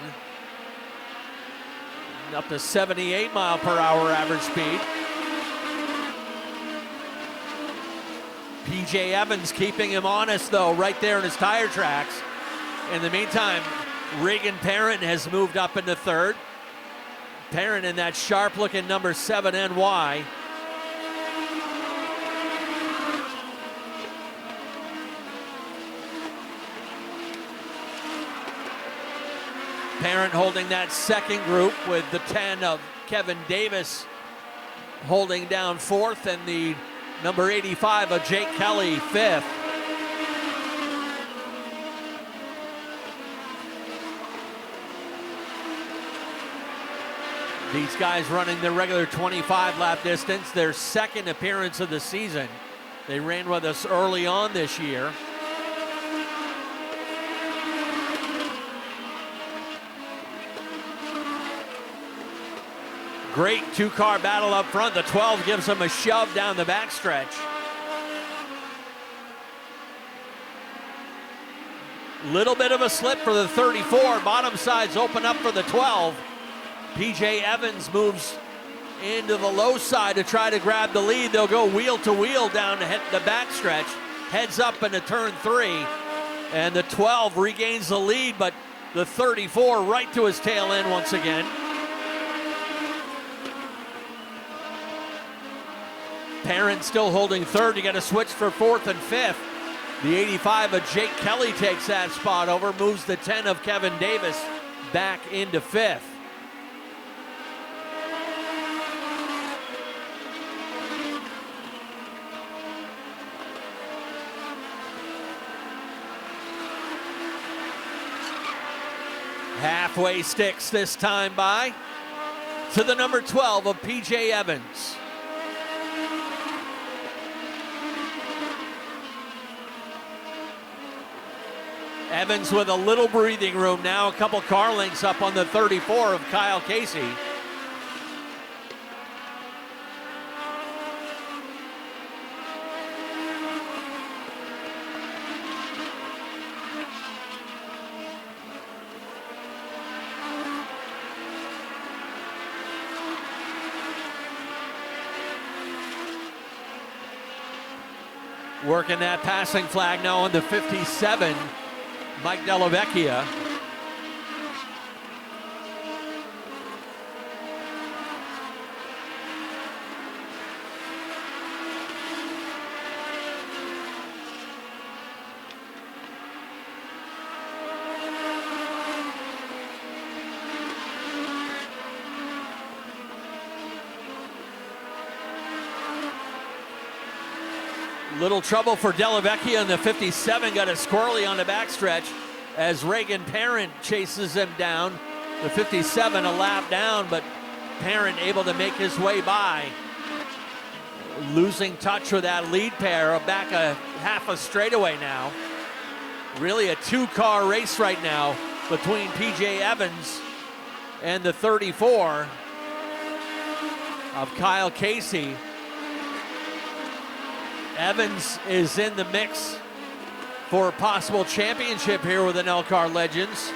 up to 78 mile per hour average speed. PJ Evans keeping him honest though, right there in his tire tracks. In the meantime, Regan Parent has moved up into third. Parent in that sharp looking number 7 NY. Parent holding that second group with the 10 of Kevin Davis holding down fourth, and the number 85 of Jake Kelly fifth. These guys running the regular 25 lap distance, their second appearance of the season. They ran with us early on this year. Great two-car battle up front. The 12 gives them a shove down the backstretch. Little bit of a slip for the 34. Bottom sides open up for the 12. PJ Evans moves into the low side to try to grab the lead. They'll go wheel to wheel down the backstretch. Heads up into turn 3. And the 12 regains the lead, but the 34 right to his tail end once again. Parent still holding third. You got to switch for fourth and fifth. The 85 of Jake Kelly takes that spot over, moves the 10 of Kevin Davis back into fifth. Halfway sticks this time by to the number 12 of P.J. Evans. Evans with a little breathing room now, a couple car lengths up on the 34 of Kyle Casey. Working that passing flag now on the 57, Mike Della Vecchia. Little trouble for Della Vecchia in the 57, got a squirrely on the backstretch as Reagan Parent chases him down. The 57 a lap down, but Parent able to make his way by. Losing touch with that lead pair, back a half a straightaway now. Really a two-car race right now between P.J. Evans and the 34 of Kyle Casey. Evans is in the mix for a possible championship here with the Elcar Legends.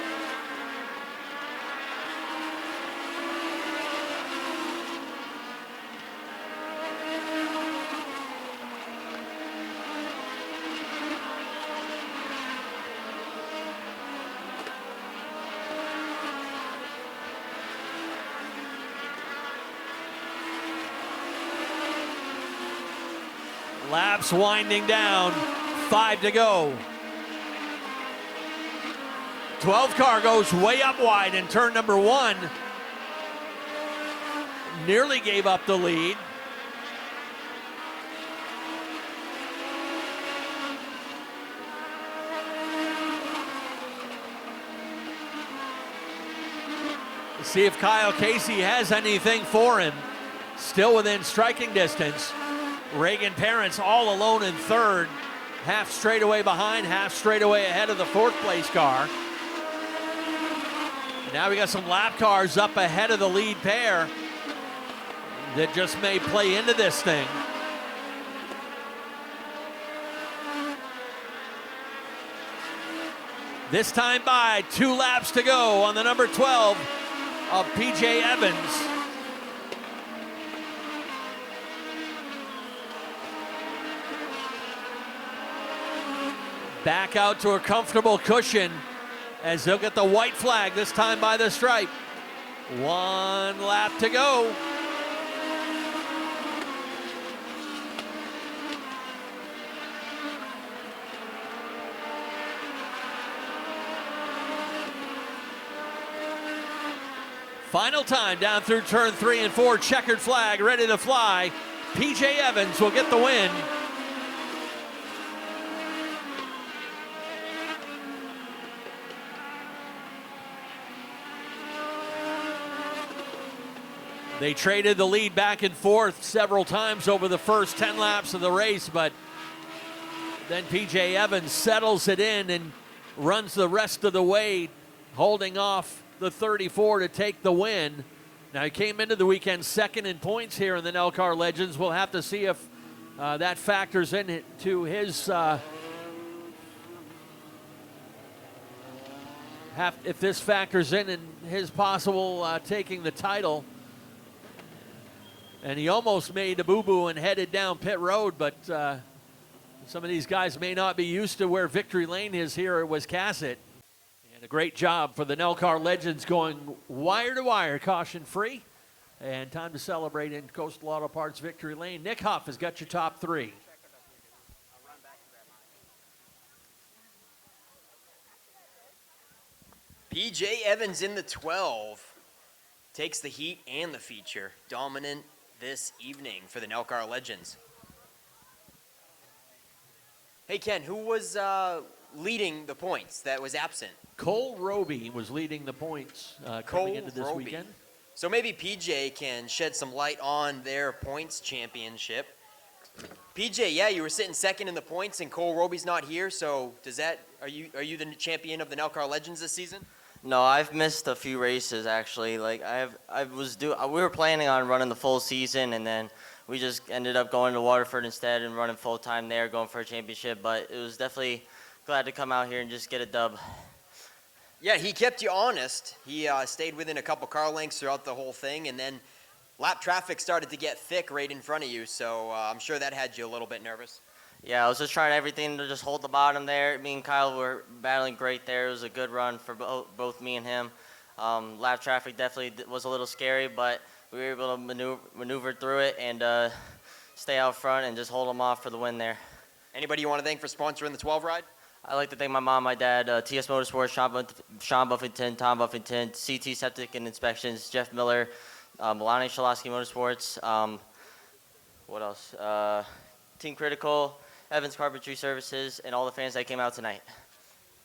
Laps winding down, 5 to go. 12 car goes way up wide in turn number 1. Nearly gave up the lead. Let's see if Kyle Casey has anything for him. Still within striking distance. Reagan Parents all alone in third. Half straightaway behind, half straightaway ahead of the 4th place car. Now we got some lap cars up ahead of the lead pair that just may play into this thing. This time by 2 laps to go on the number 12 of P.J. Evans. Back out to a comfortable cushion as they'll get the white flag, this time by the stripe. 1 lap to go. Final time down through turn 3 and 4, checkered flag ready to fly. P.J. Evans will get the win. They traded the lead back and forth several times over the first 10 laps of the race, but then P.J. Evans settles it in and runs the rest of the way, holding off the 34 to take the win. Now, he came into the weekend second in points here in the Elcar Legends. We'll have to see if that factors into his if this factors in his possible taking the title. And he almost made a boo-boo and headed down pit road, but some of these guys may not be used to where victory lane is here at Wiscasset. And a great job for the Elcar Legends going wire to wire, caution free. And time to celebrate in Coastal Auto Parts victory lane. Nick Huff has got your top 3. P.J. Evans in the 12 takes the heat and the feature. Dominant this evening for the Elcar Legends. Hey, Ken, who was leading the points that was absent. Cole Roby was leading the points coming into this weekend. So maybe PJ can shed some light on their points championship. PJ, yeah, you were sitting second in the points, and Cole Roby's not here. So are you the champion of the NASCAR Legends this season? No, I've missed a few races actually. Like we were planning on running the full season, and then we just ended up going to Waterford instead and running full time there, going for a championship. But it was definitely glad to come out here and just get a dub. Yeah, he kept you honest. He stayed within a couple car lengths throughout the whole thing, and then lap traffic started to get thick right in front of you, so I'm sure that had you a little bit nervous. Yeah, I was just trying everything to just hold the bottom there. Me and Kyle were battling great there. It was a good run for both me and him. Lap traffic definitely was a little scary, but we were able to maneuver through it and stay out front and just hold them off for the win there. Anybody you want to thank for sponsoring the 12 ride? I'd like to thank my mom, my dad, TS Motorsports, Sean Buffington, Tom Buffington, CT Septic and Inspections, Jeff Miller, Milani Shalosky Motorsports, what else? Team Critical, Evans Carpentry Services, and all the fans that came out tonight.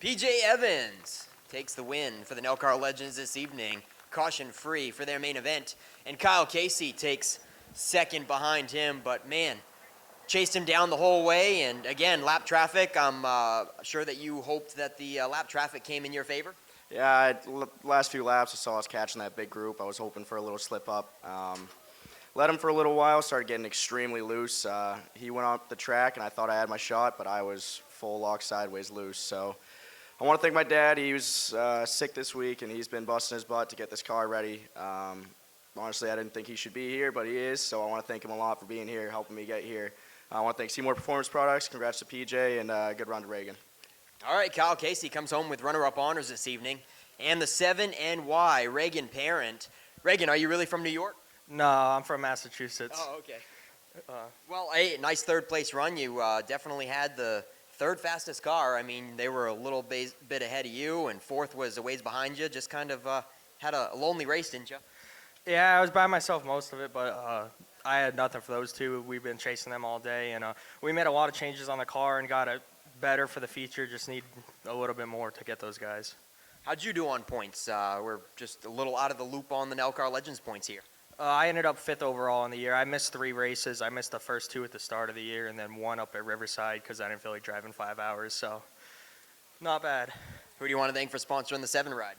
PJ Evans takes the win for the NASCAR Legends this evening, caution-free for their main event. And Kyle Casey takes second behind him, but man, chased him down the whole way, and again, lap traffic. I'm sure that you hoped that the lap traffic came in your favor. Yeah, last few laps, I saw us catching that big group. I was hoping for a little slip up. Led him for a little while, started getting extremely loose. He went up the track, and I thought I had my shot, but I was full lock sideways loose. So I want to thank my dad. He was sick this week, and he's been busting his butt to get this car ready. Honestly, I didn't think he should be here, but he is, so I want to thank him a lot for being here, helping me get here. I want to thank Seymour Performance Products. Congrats to PJ, and good run to Reagan. All right, Kyle Casey comes home with runner-up honors this evening. And the 7NY, Reagan Parent. Reagan, are you really from New York? No, I'm from Massachusetts. Oh, okay. Well, hey, nice third-place run. You definitely had the third fastest car. I mean, they were a little bit ahead of you, and fourth was a ways behind you. Just kind of had a lonely race, didn't you? Yeah, I was by myself most of it, but I had nothing for those two. We've been chasing them all day, and we made a lot of changes on the car and got it better for the feature. Just need a little bit more to get those guys. How'd you do on points? We're just a little out of the loop on the NASCAR Legends points here. I ended up 5th overall in the year. I missed 3 races. I missed the first 2 at the start of the year and then 1 up at Riverside because I didn't feel like driving 5 hours, so not bad. Who do you want to thank for sponsoring the 7 ride?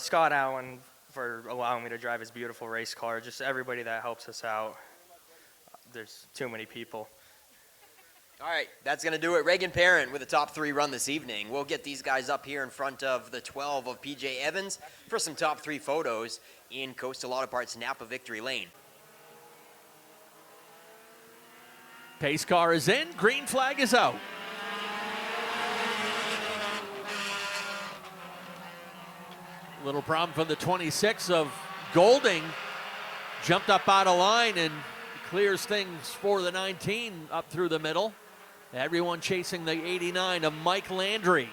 Scott Allen for allowing me to drive his beautiful race car. Just everybody that helps us out. There's too many people. All right, that's going to do it. Reagan Parent with a top 3 run this evening. We'll get these guys up here in front of the 12 of PJ Evans for some top 3 photos in Coastal Auto Parts Napa Victory Lane. Pace car is in, green flag is out. Little problem for the 26 of Golding. Jumped up out of line and clears things for the 19 up through the middle. Everyone chasing the 89 of Mike Landry.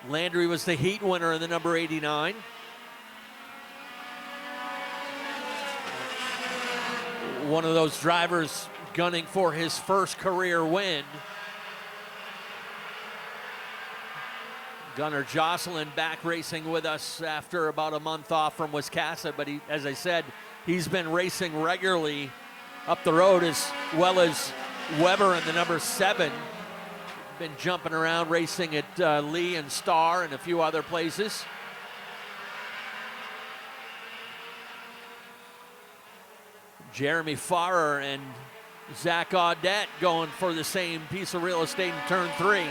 Landry was the heat winner in the number 89. One of those drivers gunning for his first career win. Gunnar Gosline back racing with us after about a month off from Wiscasset, but he, as I said, he's been racing regularly up the road as well as Weber in the number 7. Been jumping around racing at Lee and Star and a few other places. Jeremy Farrer and Zach Audette going for the same piece of real estate in turn 3.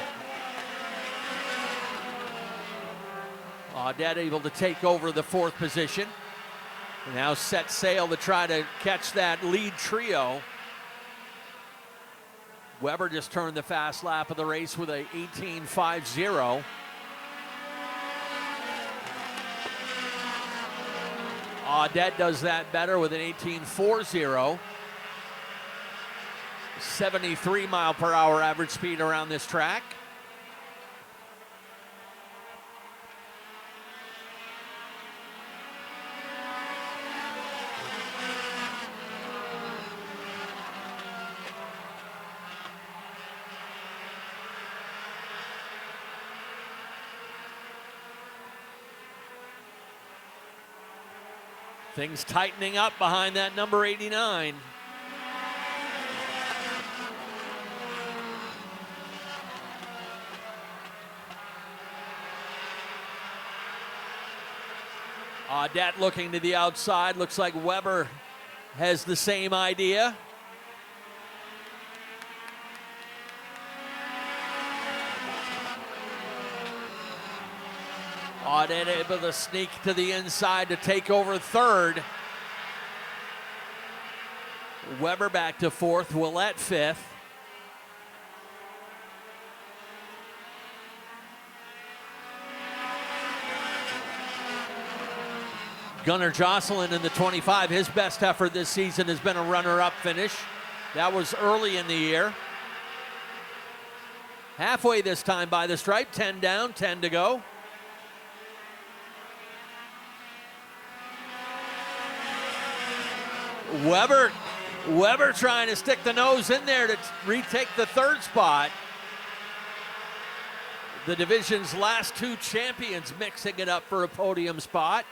Audette able to take over the 4th position. And now set sail to try to catch that lead trio. Weber just turned the fast lap of the race with a 18.50. Audette does that better with an 18.40. 73 mile per hour average speed around this track. Things tightening up behind that number 89. Audette looking to the outside. Looks like Weber has the same idea. Audette able to sneak to the inside to take over third. Weber back to fourth, Willett fifth. Gunnar Gosline in the 25. His best effort this season has been a runner-up finish. That was early in the year. Halfway this time by the stripe, 10 down, 10 to go. Weber trying to stick the nose in there to retake the third spot. The division's last two champions mixing it up for a podium spot.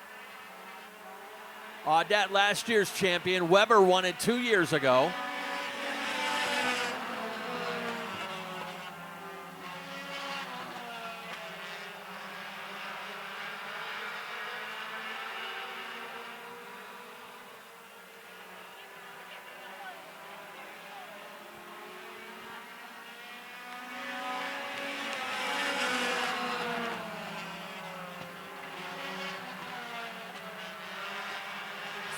Audette, last year's champion. Weber won it 2 years ago.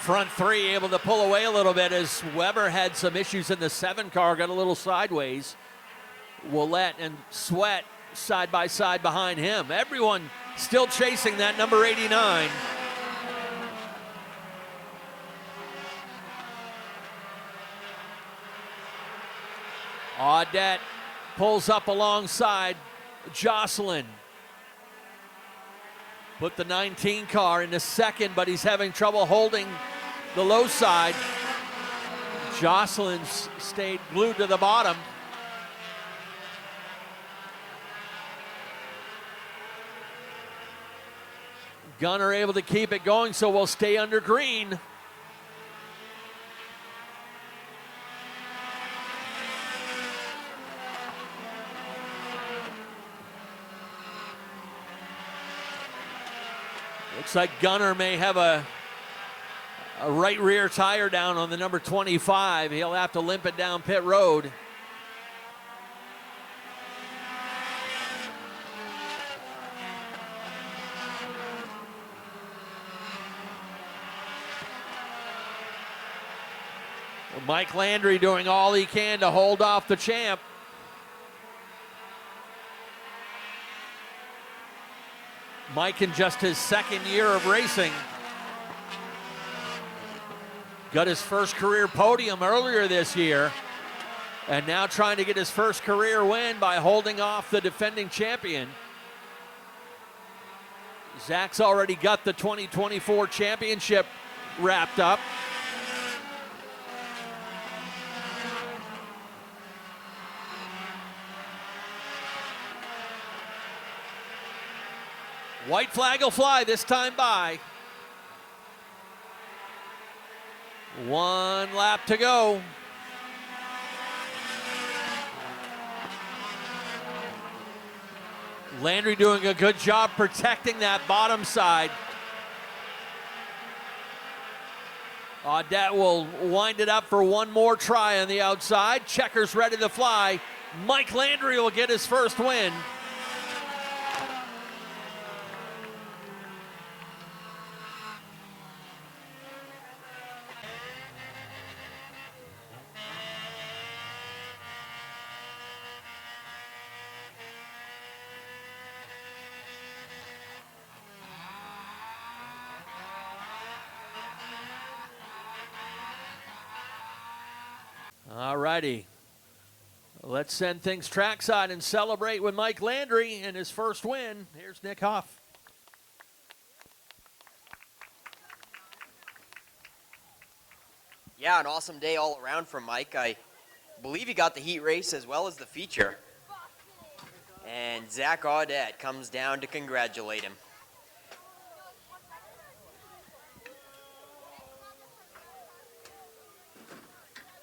Front three able to pull away a little bit as Weber had some issues in the 7 car, got a little sideways. Willett and Sweat side by side behind him. Everyone still chasing that number 89. Audette pulls up alongside Gosline. Put the 19 car into second, but he's having trouble holding the low side. Gosline's stayed glued to the bottom. Gunnar able to keep it going, so we'll stay under green. Looks like Gunnar may have a right rear tire down on the number 25. He'll have to limp it down pit road. Mike Landry doing all he can to hold off the champ. Mike in just his second year of racing. Got his first career podium earlier this year, and now trying to get his first career win by holding off the defending champion. Zach's already got the 2024 championship wrapped up. White flag will fly this time by. 1 lap to go. Landry doing a good job protecting that bottom side. Audette will wind it up for one more try on the outside. Checkers ready to fly. Mike Landry will get his first win. All righty. Let's send things trackside and celebrate with Mike Landry and his first win. Here's Nick Huff. Yeah, an awesome day all around for Mike. I believe he got the heat race as well as the feature. And Zach Audette comes down to congratulate him.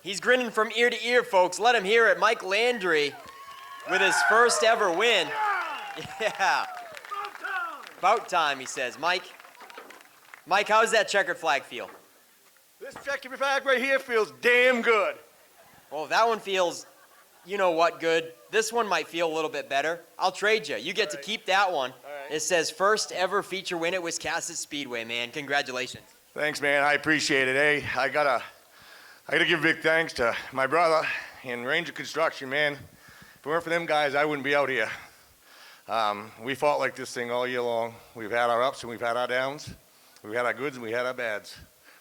He's grinning from ear to ear, folks. Let him hear it. Mike Landry with his first ever win. Yeah. About time, he says. Mike, how does that checkered flag feel? This checkered flag right here feels damn good. Well, that one feels, you know what, good. This one might feel a little bit better. I'll trade you. You get to keep that one. It says first ever feature win at Wiscasset Speedway, man. Congratulations. Thanks, man. I appreciate it. Hey, I gotta give big thanks to my brother and Ranger Construction, man. If it weren't for them guys, I wouldn't be out here. We fought like this thing all year long. We've had our ups and we've had our downs. We've had our goods and we had our bads.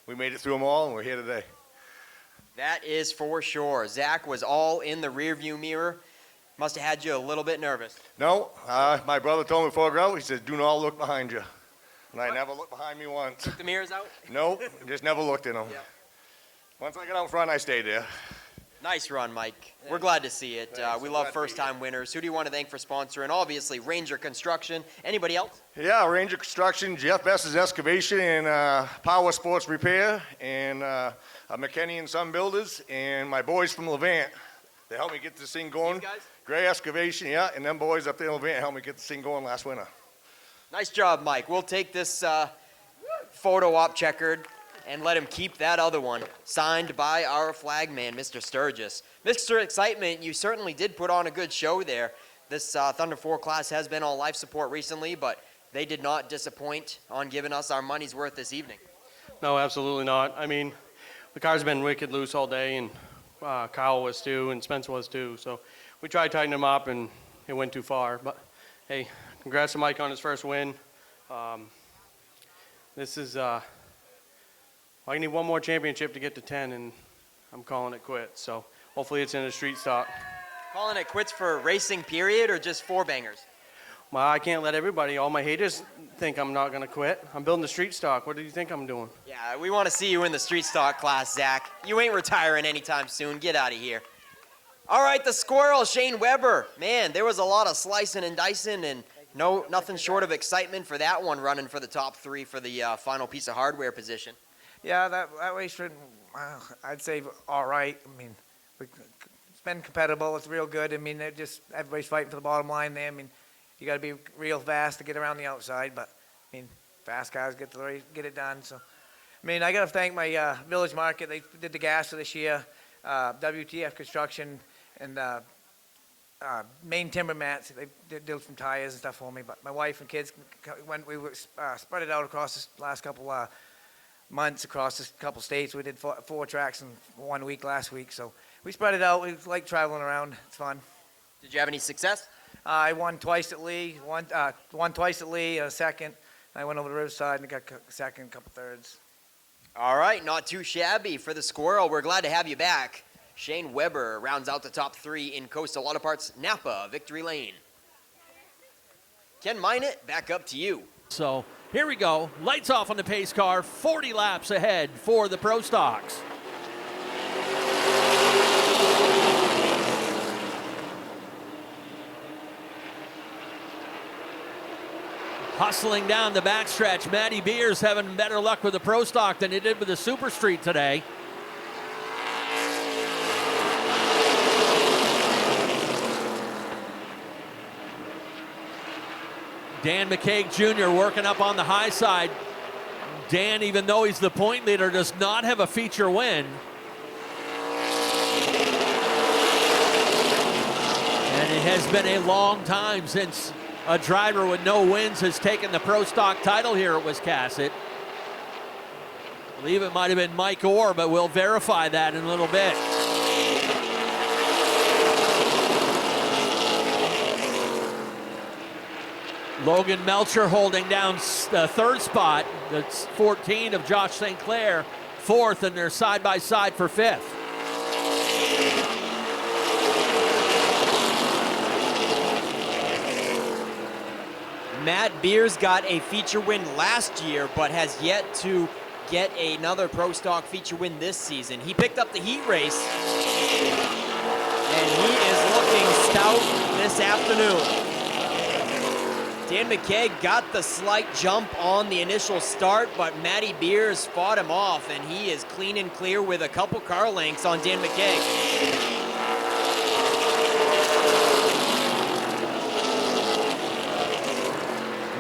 We made it through them all, and we're here today. That is for sure. Zach was all in the rearview mirror. Must have had you a little bit nervous. No, my brother told me before I go, he says, do not look behind you. And I never looked behind me once. Took the mirrors out? Nope, just never looked in them. Yeah. Once I got out front, I stayed there. Nice run, Mike. We're glad to see it. We love first-time winners. Who do you want to thank for sponsoring? Obviously, Ranger Construction. Anybody else? Yeah, Ranger Construction, Jeff Bess's Excavation and Power Sports Repair, and McKinney and Son Builders, and my boys from Levant. They helped me get this thing going. These guys? Gray Excavation, yeah, and them boys up there in Levant helped me get this thing going last winter. Nice job, Mike. We'll take this photo op checkered and let him keep that other one, signed by our flag man, Mr. Sturgis. Mr. Excitement, you certainly did put on a good show there. This Thunder 4 class has been on life support recently, but they did not disappoint on giving us our money's worth this evening. No, absolutely not. I mean, the car's been wicked loose all day, and Kyle was too, and Spence was too. So we tried tightening them up, and it went too far. But, hey, congrats to Mike on his first win. This is... I need one more championship to get to 10, and I'm calling it quits. So hopefully it's in a street stock. Calling it quits for racing period or just four bangers? Well, I can't let everybody, all my haters, think I'm not going to quit. I'm building the street stock. What do you think I'm doing? Yeah, we want to see you in the street stock class, Zach. You ain't retiring anytime soon. Get out of here. All right, the squirrel, Shane Weber. Man, there was a lot of slicing and dicing, and nothing short of excitement for that one running for the top three for the final piece of hardware position. Yeah, that race, I'd say all right. I mean, it's been competitive. It's real good. I mean, everybody's fighting for the bottom line there. I mean, you got to be real fast to get around the outside, but I mean, fast guys get it done. So, I mean, I got to thank my Village Market. They did the gas for this year. WTF Construction and Main Timber Mats. They did some tires and stuff for me. But my wife and kids, we spread it out across this last couple months across a couple states. We did four tracks in 1 week last week, so we spread it out. We like traveling around. It's fun. Did you have any success? I won twice at Lee. Won twice at Lee. Second. I went over to Riverside and got second, couple thirds. All right, not too shabby for the squirrel. We're glad to have you back. Shane Weber rounds out the top three in Coastal Auto Parts Napa Victory Lane. Ken Minot, back up to you. So here we go. Lights off on the pace car. 40 laps ahead for the Pro Stocks. Hustling down the backstretch. Matty Beers having better luck with the Pro Stock than he did with the Super Street today. Dan McCaig Jr. working up on the high side. Dan, even though he's the point leader, does not have a feature win. And it has been a long time since a driver with no wins has taken the Pro Stock title here at Wiscasset. I believe it might have been Mike Orr, but we'll verify that in a little bit. Logan Melcher holding down the third spot. That's 14 of Josh St. Clair, fourth, and they're side by side for fifth. Matt Beers got a feature win last year, but has yet to get another Pro Stock feature win this season. He picked up the heat race, and he is looking stout this afternoon. Dan McKeag got the slight jump on the initial start, but Matty Beers fought him off, and he is clean and clear with a couple car lengths on Dan McKeag.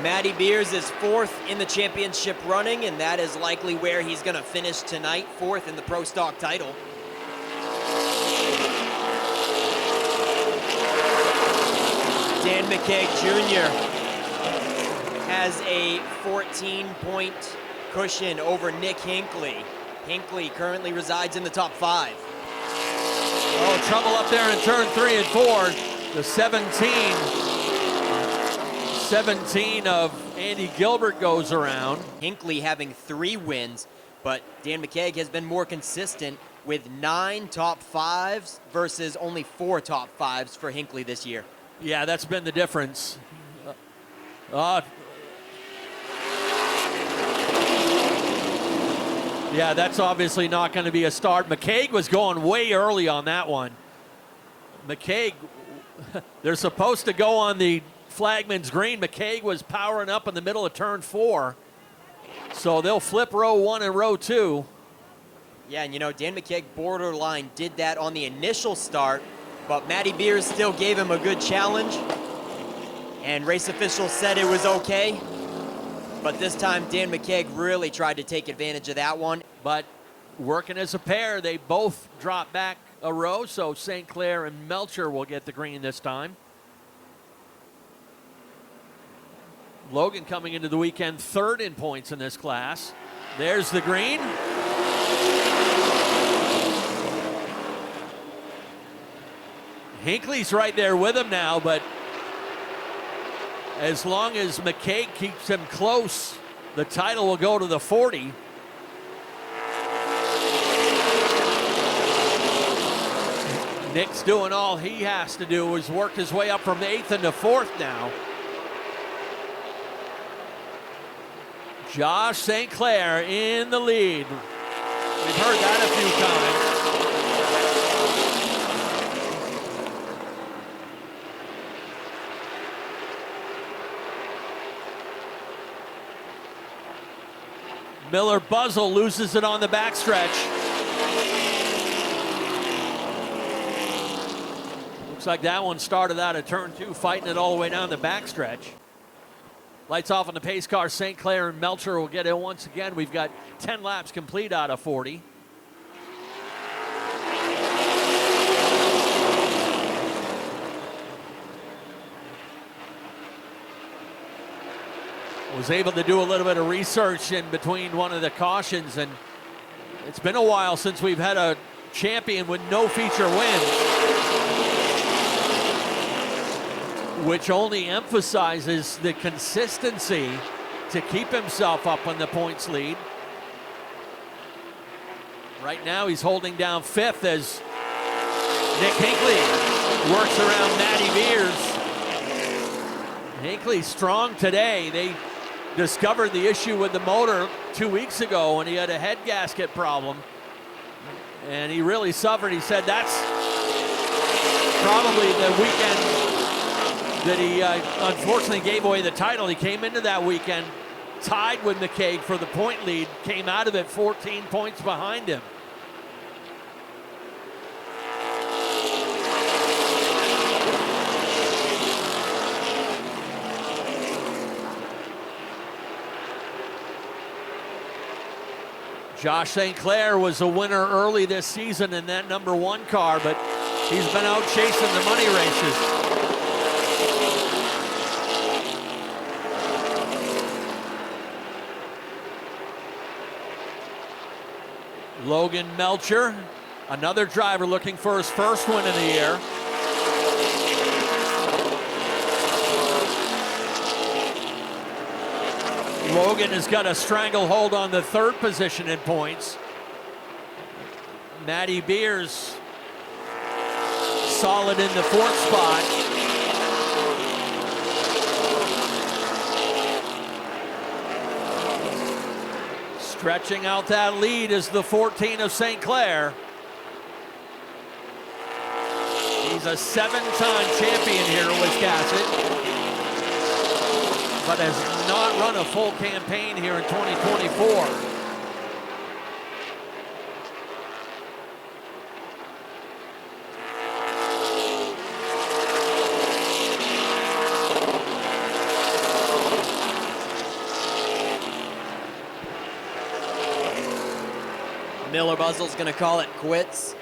Matty Beers is 4th in the championship running, and that is likely where he's going to finish tonight, 4th in the Pro Stock title. Dan McKeag Jr. has a 14-point cushion over Nick Hinckley. Hinckley currently resides in the top 5. Oh, trouble up there in turn 3 and 4. The 17 of Andy Gilbert goes around. Hinckley having 3 wins, but Dan McKeag has been more consistent with 9 top 5s versus only 4 top 5s for Hinckley this year. Yeah, that's been the difference. Yeah, that's obviously not going to be a start. McKeag was going way early on that one. McKeag, they're supposed to go on the flagman's green. McKeag was powering up in the middle of turn 4. So they'll flip row 1 and row 2. Yeah, and you know, Dan McKeag borderline did that on the initial start, but Matty Beers still gave him a good challenge. And race officials said it was okay. But this time, Dan McKeag really tried to take advantage of that one. But working as a pair, they both drop back a row, so St. Clair and Melcher will get the green this time. Logan coming into the weekend 3rd in points in this class. There's the green. Hinckley's right there with him now, but as long as McKeag keeps him close, the title will go to the 40. Nick's doing all he has to do is work his way up from 8th into 4th now. Josh St. Clair in the lead. We've heard that a few times. Miller Buzzle loses it on the backstretch. Looks like that one started out of turn 2, fighting it all the way down the backstretch. Lights off on the pace car. St. Clair and Melcher will get in once again. We've got 10 laps complete out of 40. Was able to do a little bit of research in between one of the cautions, and it's been a while since we've had a champion with no feature wins, which only emphasizes the consistency to keep himself up on the points lead. Right now he's holding down 5th as Nick Hinckley works around Matty Beers. Hinckley strong today. They discovered the issue with the motor 2 weeks ago when he had a head gasket problem, and he really suffered. He said that's probably the weekend that he unfortunately gave away the title. He came into that weekend tied with McKeag for the point lead, came out of it 14 points behind him. Josh St. Clair was a winner early this season in that number 1 car, but he's been out chasing the money races. Logan Melcher, another driver looking for his first win of the year. Logan has got a stranglehold on the 3rd position in points. Matty Beers solid in the 4th spot. Stretching out that lead is the 14 of St. Clair. He's a 7-time champion here at Wiscasset. but has not run a full campaign here in 2024. Miller Buzzell's going to call it quits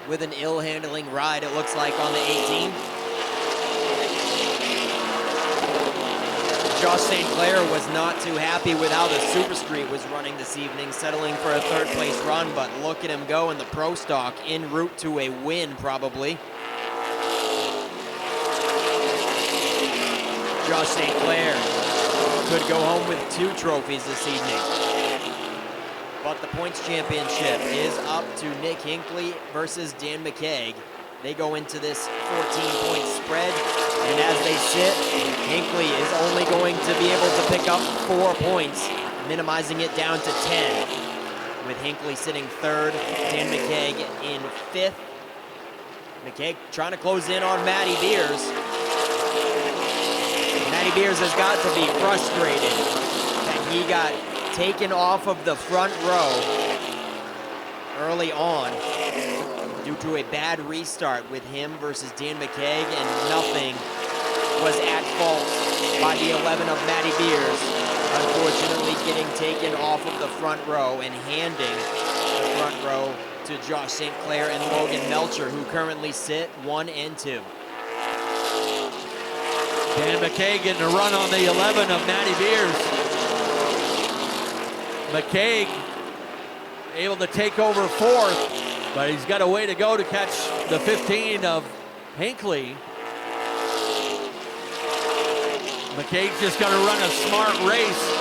with an ill-handling ride, it looks like, on the 18. Josh St. Clair was not too happy with how the Super Street was running this evening, settling for a third-place run, but look at him go in the Pro Stock, en route to a win, probably. Josh St. Clair could go home with 2 trophies this evening. But the points championship is up to Nick Hinckley versus Dan McKeag. They go into this 14-point spread, and as they sit, Hinckley is only going to be able to pick up 4 points, minimizing it down to 10. With Hinckley sitting 3rd, Dan McKeag in 5th. McKeag trying to close in on Matty Beers. Matty Beers has got to be frustrated that he got taken off of the front row early on due to a bad restart with him versus Dan McKeag, and nothing was at fault by the 11 of Matty Beers, unfortunately getting taken off of the front row and handing the front row to Josh St. Clair and Logan Melcher, who currently sit 1 and 2. Dan McKeag getting a run on the 11 of Matty Beers. McKeag able to take over 4th, but he's got a way to go to catch the 15 of Hinckley. McKeag's just got to run a smart race,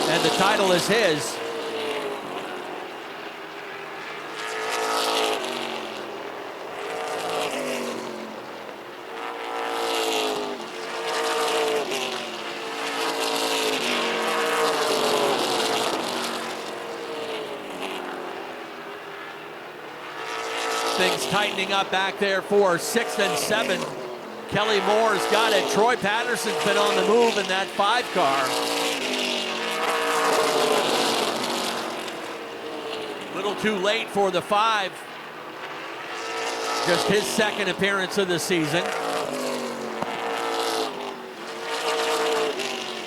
and the title is his. Things tightening up back there for 6th and 7. Kelly Moore's got it. Troy Patterson's been on the move in that 5 car. A little too late for the 5. Just his 2nd appearance of the season.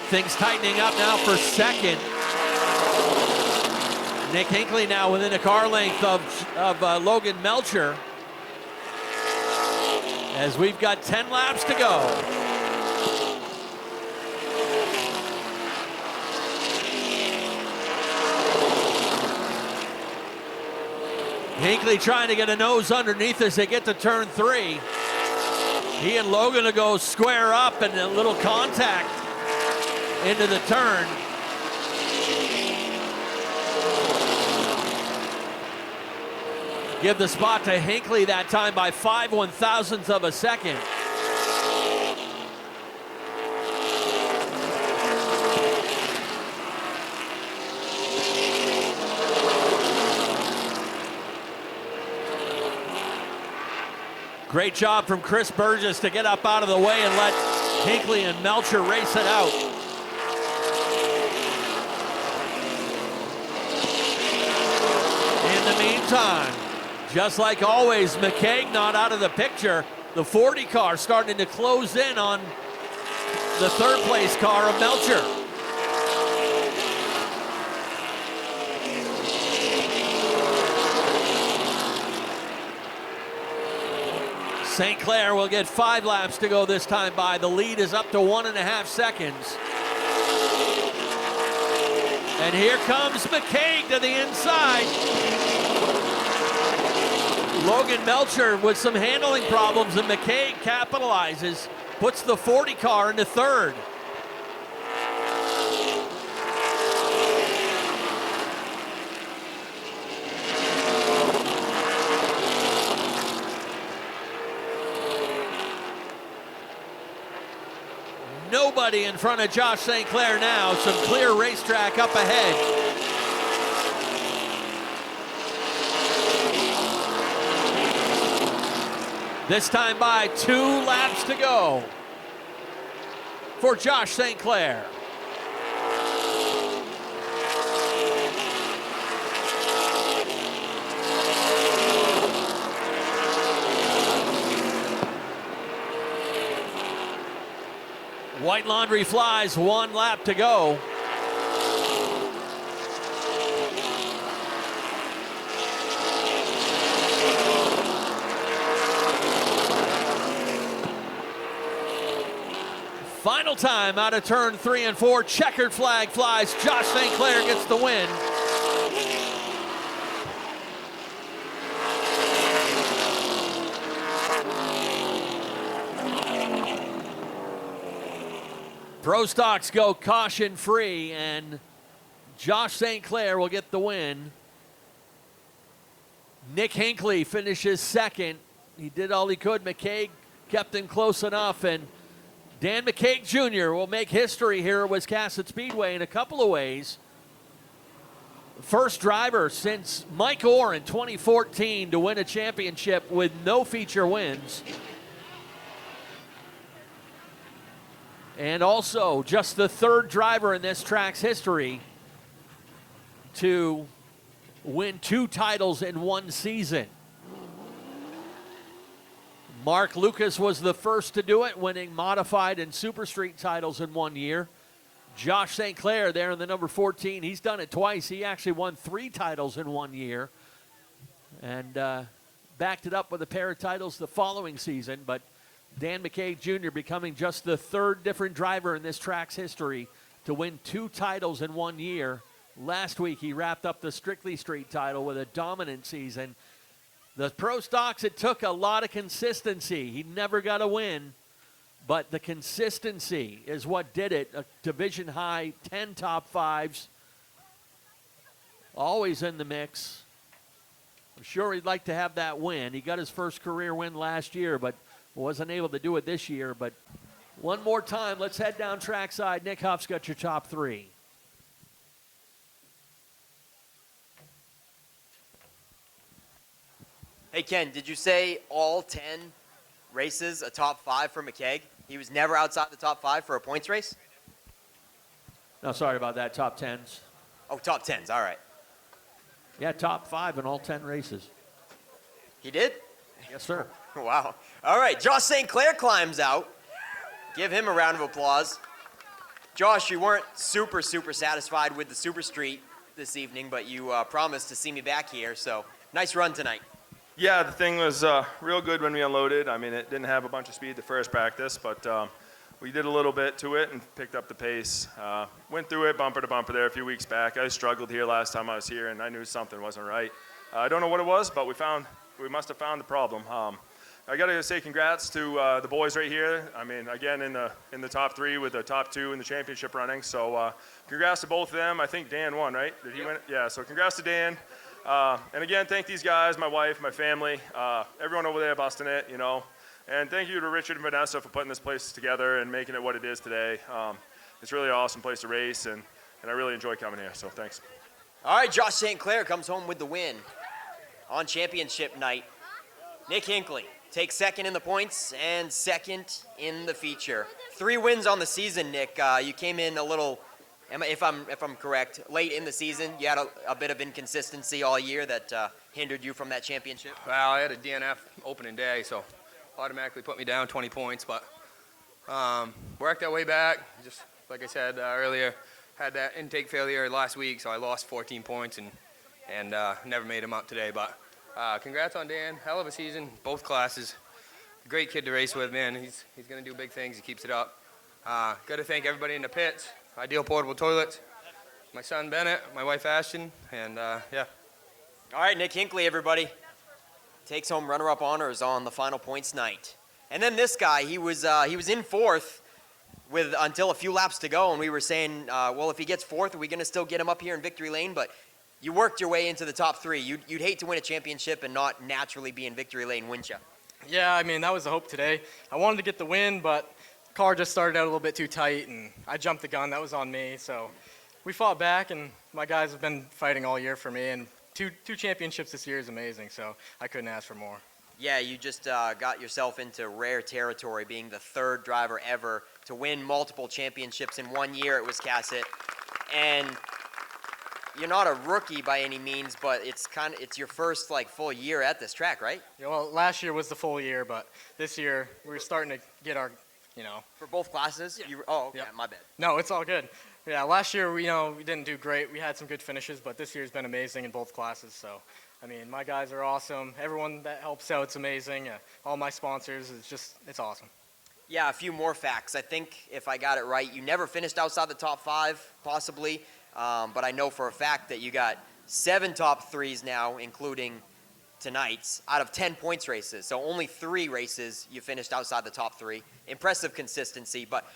Things tightening up now for 2nd. Nick Hinckley now within a car length of Logan Melcher, as we've got 10 laps to go. Hinckley trying to get a nose underneath as they get to turn 3. He and Logan will go square up, and a little contact into the turn. Give the spot to Hinckley that time by 5/1000ths of a second. Great job from Chris Burgess to get up out of the way and let Hinckley and Melcher race it out. In the meantime, just like always, McKeag not out of the picture. The 40 car starting to close in on the 3rd place car of Melcher. St. Clair will get 5 laps to go this time by. The lead is up to 1.5 seconds. And here comes McKeag to the inside. Logan Melcher with some handling problems, and McKeag capitalizes, puts the 40 car into 3rd. Nobody in front of Josh St. Clair now, some clear racetrack up ahead. This time by 2 laps to go. for Josh St. Clair. White Laundry flies, 1 lap to go. Final time out of turn 3 and 4. Checkered flag flies. Josh St. Clair gets the win. Pro Stocks go caution free, and Josh St. Clair will get the win. Nick Hinckley finishes second. He did all he could. McCaig kept him close enough, and Dan McCaig Jr. will make history here at Wiscasset Speedway in a couple of ways. First driver since Mike Orr in 2014 to win a championship with no feature wins. And also just the third driver in this track's history to win 2 titles in 1 season. Mark Lucas was the first to do it, winning modified and super street titles in 1 year. Josh St. Clair there in the number 14, he's done it twice. He actually won 3 titles in 1 year and backed it up with a pair of titles the following season. But Dan McCaig Jr. becoming just the third different driver in this track's history to win 2 titles in 1 year. Last week, he wrapped up the Strictly Street title with a dominant season. The Pro Stocks, it took a lot of consistency. He never got a win, but the consistency is what did it. A division high, 10 top 5s, always in the mix. I'm sure he'd like to have that win. He got his first career win last year, but wasn't able to do it this year. But one more time, let's head down trackside. Nick Huff's got your top 3. Hey, Ken, did you say all 10 races a top 5 for McCaig? He was never outside the top 5 for a points race? No, sorry about that, top 10s. Oh, top 10s, all right. Yeah, top 5 in all 10 races. He did? Yes, sir. Wow. All right, Josh St. Clair climbs out. Give him a round of applause. Josh, you weren't super satisfied with the Super Street this evening, but you promised to see me back here, so nice run tonight. Yeah, the thing was real good when we unloaded. I mean, it didn't have a bunch of speed the first practice, but we did a little bit to it and picked up the pace. Went through it bumper to bumper there a few weeks back. I struggled here last time I was here, and I knew something wasn't right. I don't know what it was, but we must have found the problem. I got to say congrats to the boys right here. I mean, again, in the top 3 with the top 2 in the championship running. So congrats to both of them. I think Dan won, right? Did he win? Yeah, so congrats to Dan. And again, thank these guys, my wife, my family, everyone over there busting it, you know. And thank you to Richard and Vanessa for putting this place together and making it what it is today. It's really an awesome place to race, and I really enjoy coming here, so thanks. All right, Josh St. Clair comes home with the win on championship night. Nick Hinckley takes second in the points and second in the feature. 3 wins on the season, Nick. You came in a little, if I'm correct, late in the season. You had a bit of inconsistency all year that hindered you from that championship. Well, I had a DNF opening day, so automatically put me down 20 points, but worked our way back. Just like I said earlier, had that intake failure last week, so I lost 14 points and never made them up today. But congrats on Dan. Hell of a season, both classes. Great kid to race with, man. He's going to do big things. He keeps it up. Got to thank everybody in the pits. Ideal Portable Toilets. My son Bennett, my wife Ashton, and yeah. All right, Nick Hinckley, everybody. Takes home runner-up honors on the final points night. And then this guy, he was in 4th with until a few laps to go, and we were saying, well, if he gets 4th, are we going to still get him up here in victory lane? But you worked your way into the top 3. You'd hate to win a championship and not naturally be in victory lane, wouldn't you? Yeah, I mean, that was the hope today. I wanted to get the win, but the car just started out a little bit too tight, and I jumped the gun. That was on me. So we fought back, and my guys have been fighting all year for me, and two championships this year is amazing, so I couldn't ask for more. Yeah, you just got yourself into rare territory, being the third driver ever to win multiple championships in 1 year at Wiscasset. And you're not a rookie by any means, but it's your first like full year at this track, right? Yeah, well, last year was the full year, but this year we're starting to get our, For both classes? Yeah. Oh, okay, my bad. No, it's all good. Yeah, last year we didn't do great. We had some good finishes, but this year's been amazing in both classes. So, I mean, my guys are awesome. Everyone that helps out is amazing. All my sponsors, it's awesome. Yeah, a few more facts. I think if I got it right, you never finished outside the top 5, possibly. But I know for a fact that you got 7 top 3s now, including tonight's, out of 10 points races. So only 3 races you finished outside the top 3. Impressive consistency. But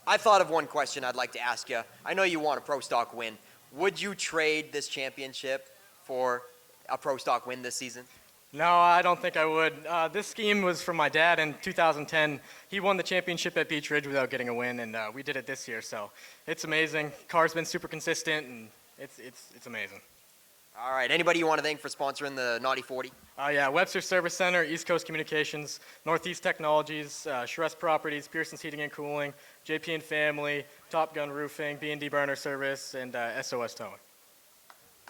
I thought of one question I'd like to ask you. I know you want a Pro Stock win. Would you trade this championship for a Pro Stock win this season? No, I don't think I would. This scheme was from my dad in 2010. He won the championship at Beach Ridge without getting a win, and we did it this year. So it's amazing. Car's been super consistent, and it's amazing. All right. Anybody you want to thank for sponsoring the Naughty 40? Yeah, Webster Service Center, East Coast Communications, Northeast Technologies, Shrest Properties, Pearson's Heating and Cooling, JP and Family, Top Gun Roofing, B&D Burner Service, and SOS Towing.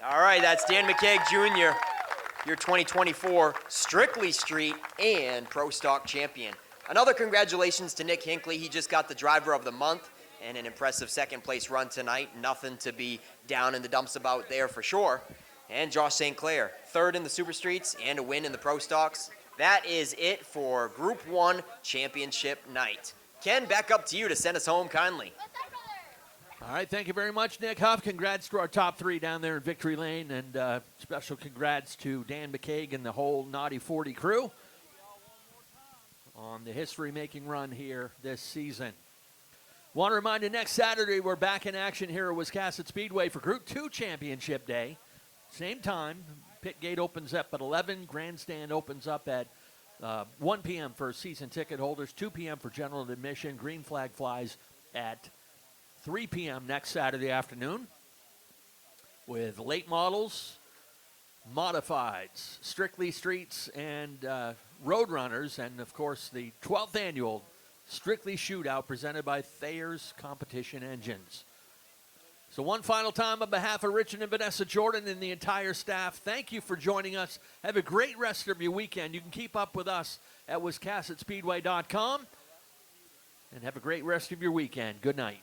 All right. That's Dan McKeag Jr., your 2024 Strictly Street and Pro Stock champion. Another congratulations to Nick Hinckley. He just got the Driver of the Month and an impressive second-place run tonight. Nothing to be down in the dumps about there for sure. And Josh St. Clair, third in the Super Streets and a win in the Pro Stocks. That is it for Group 1 Championship night. Ken, back up to you to send us home kindly. All right, thank you very much, Nick Huff. Congrats to our top 3 down there in Victory Lane, and special congrats to Dan McKeag and the whole Naughty 40 crew on the history-making run here this season. Want to remind you, next Saturday we're back in action here at Wiscasset Speedway for Group 2 Championship Day. Same time, pit gate opens up at 11, grandstand opens up at 1 p.m. for season ticket holders, 2 p.m. for general admission. Green flag flies at 3 p.m. next Saturday afternoon with late models, modifieds, strictly streets, and road runners, and of course the 12th annual Strictly Shootout presented by Thayer's Competition Engines. So one final time on behalf of Richard and Vanessa Jordan and the entire staff, thank you for joining us. Have a great rest of your weekend. You can keep up with us at WiscassetSpeedway.com. And have a great rest of your weekend. Good night.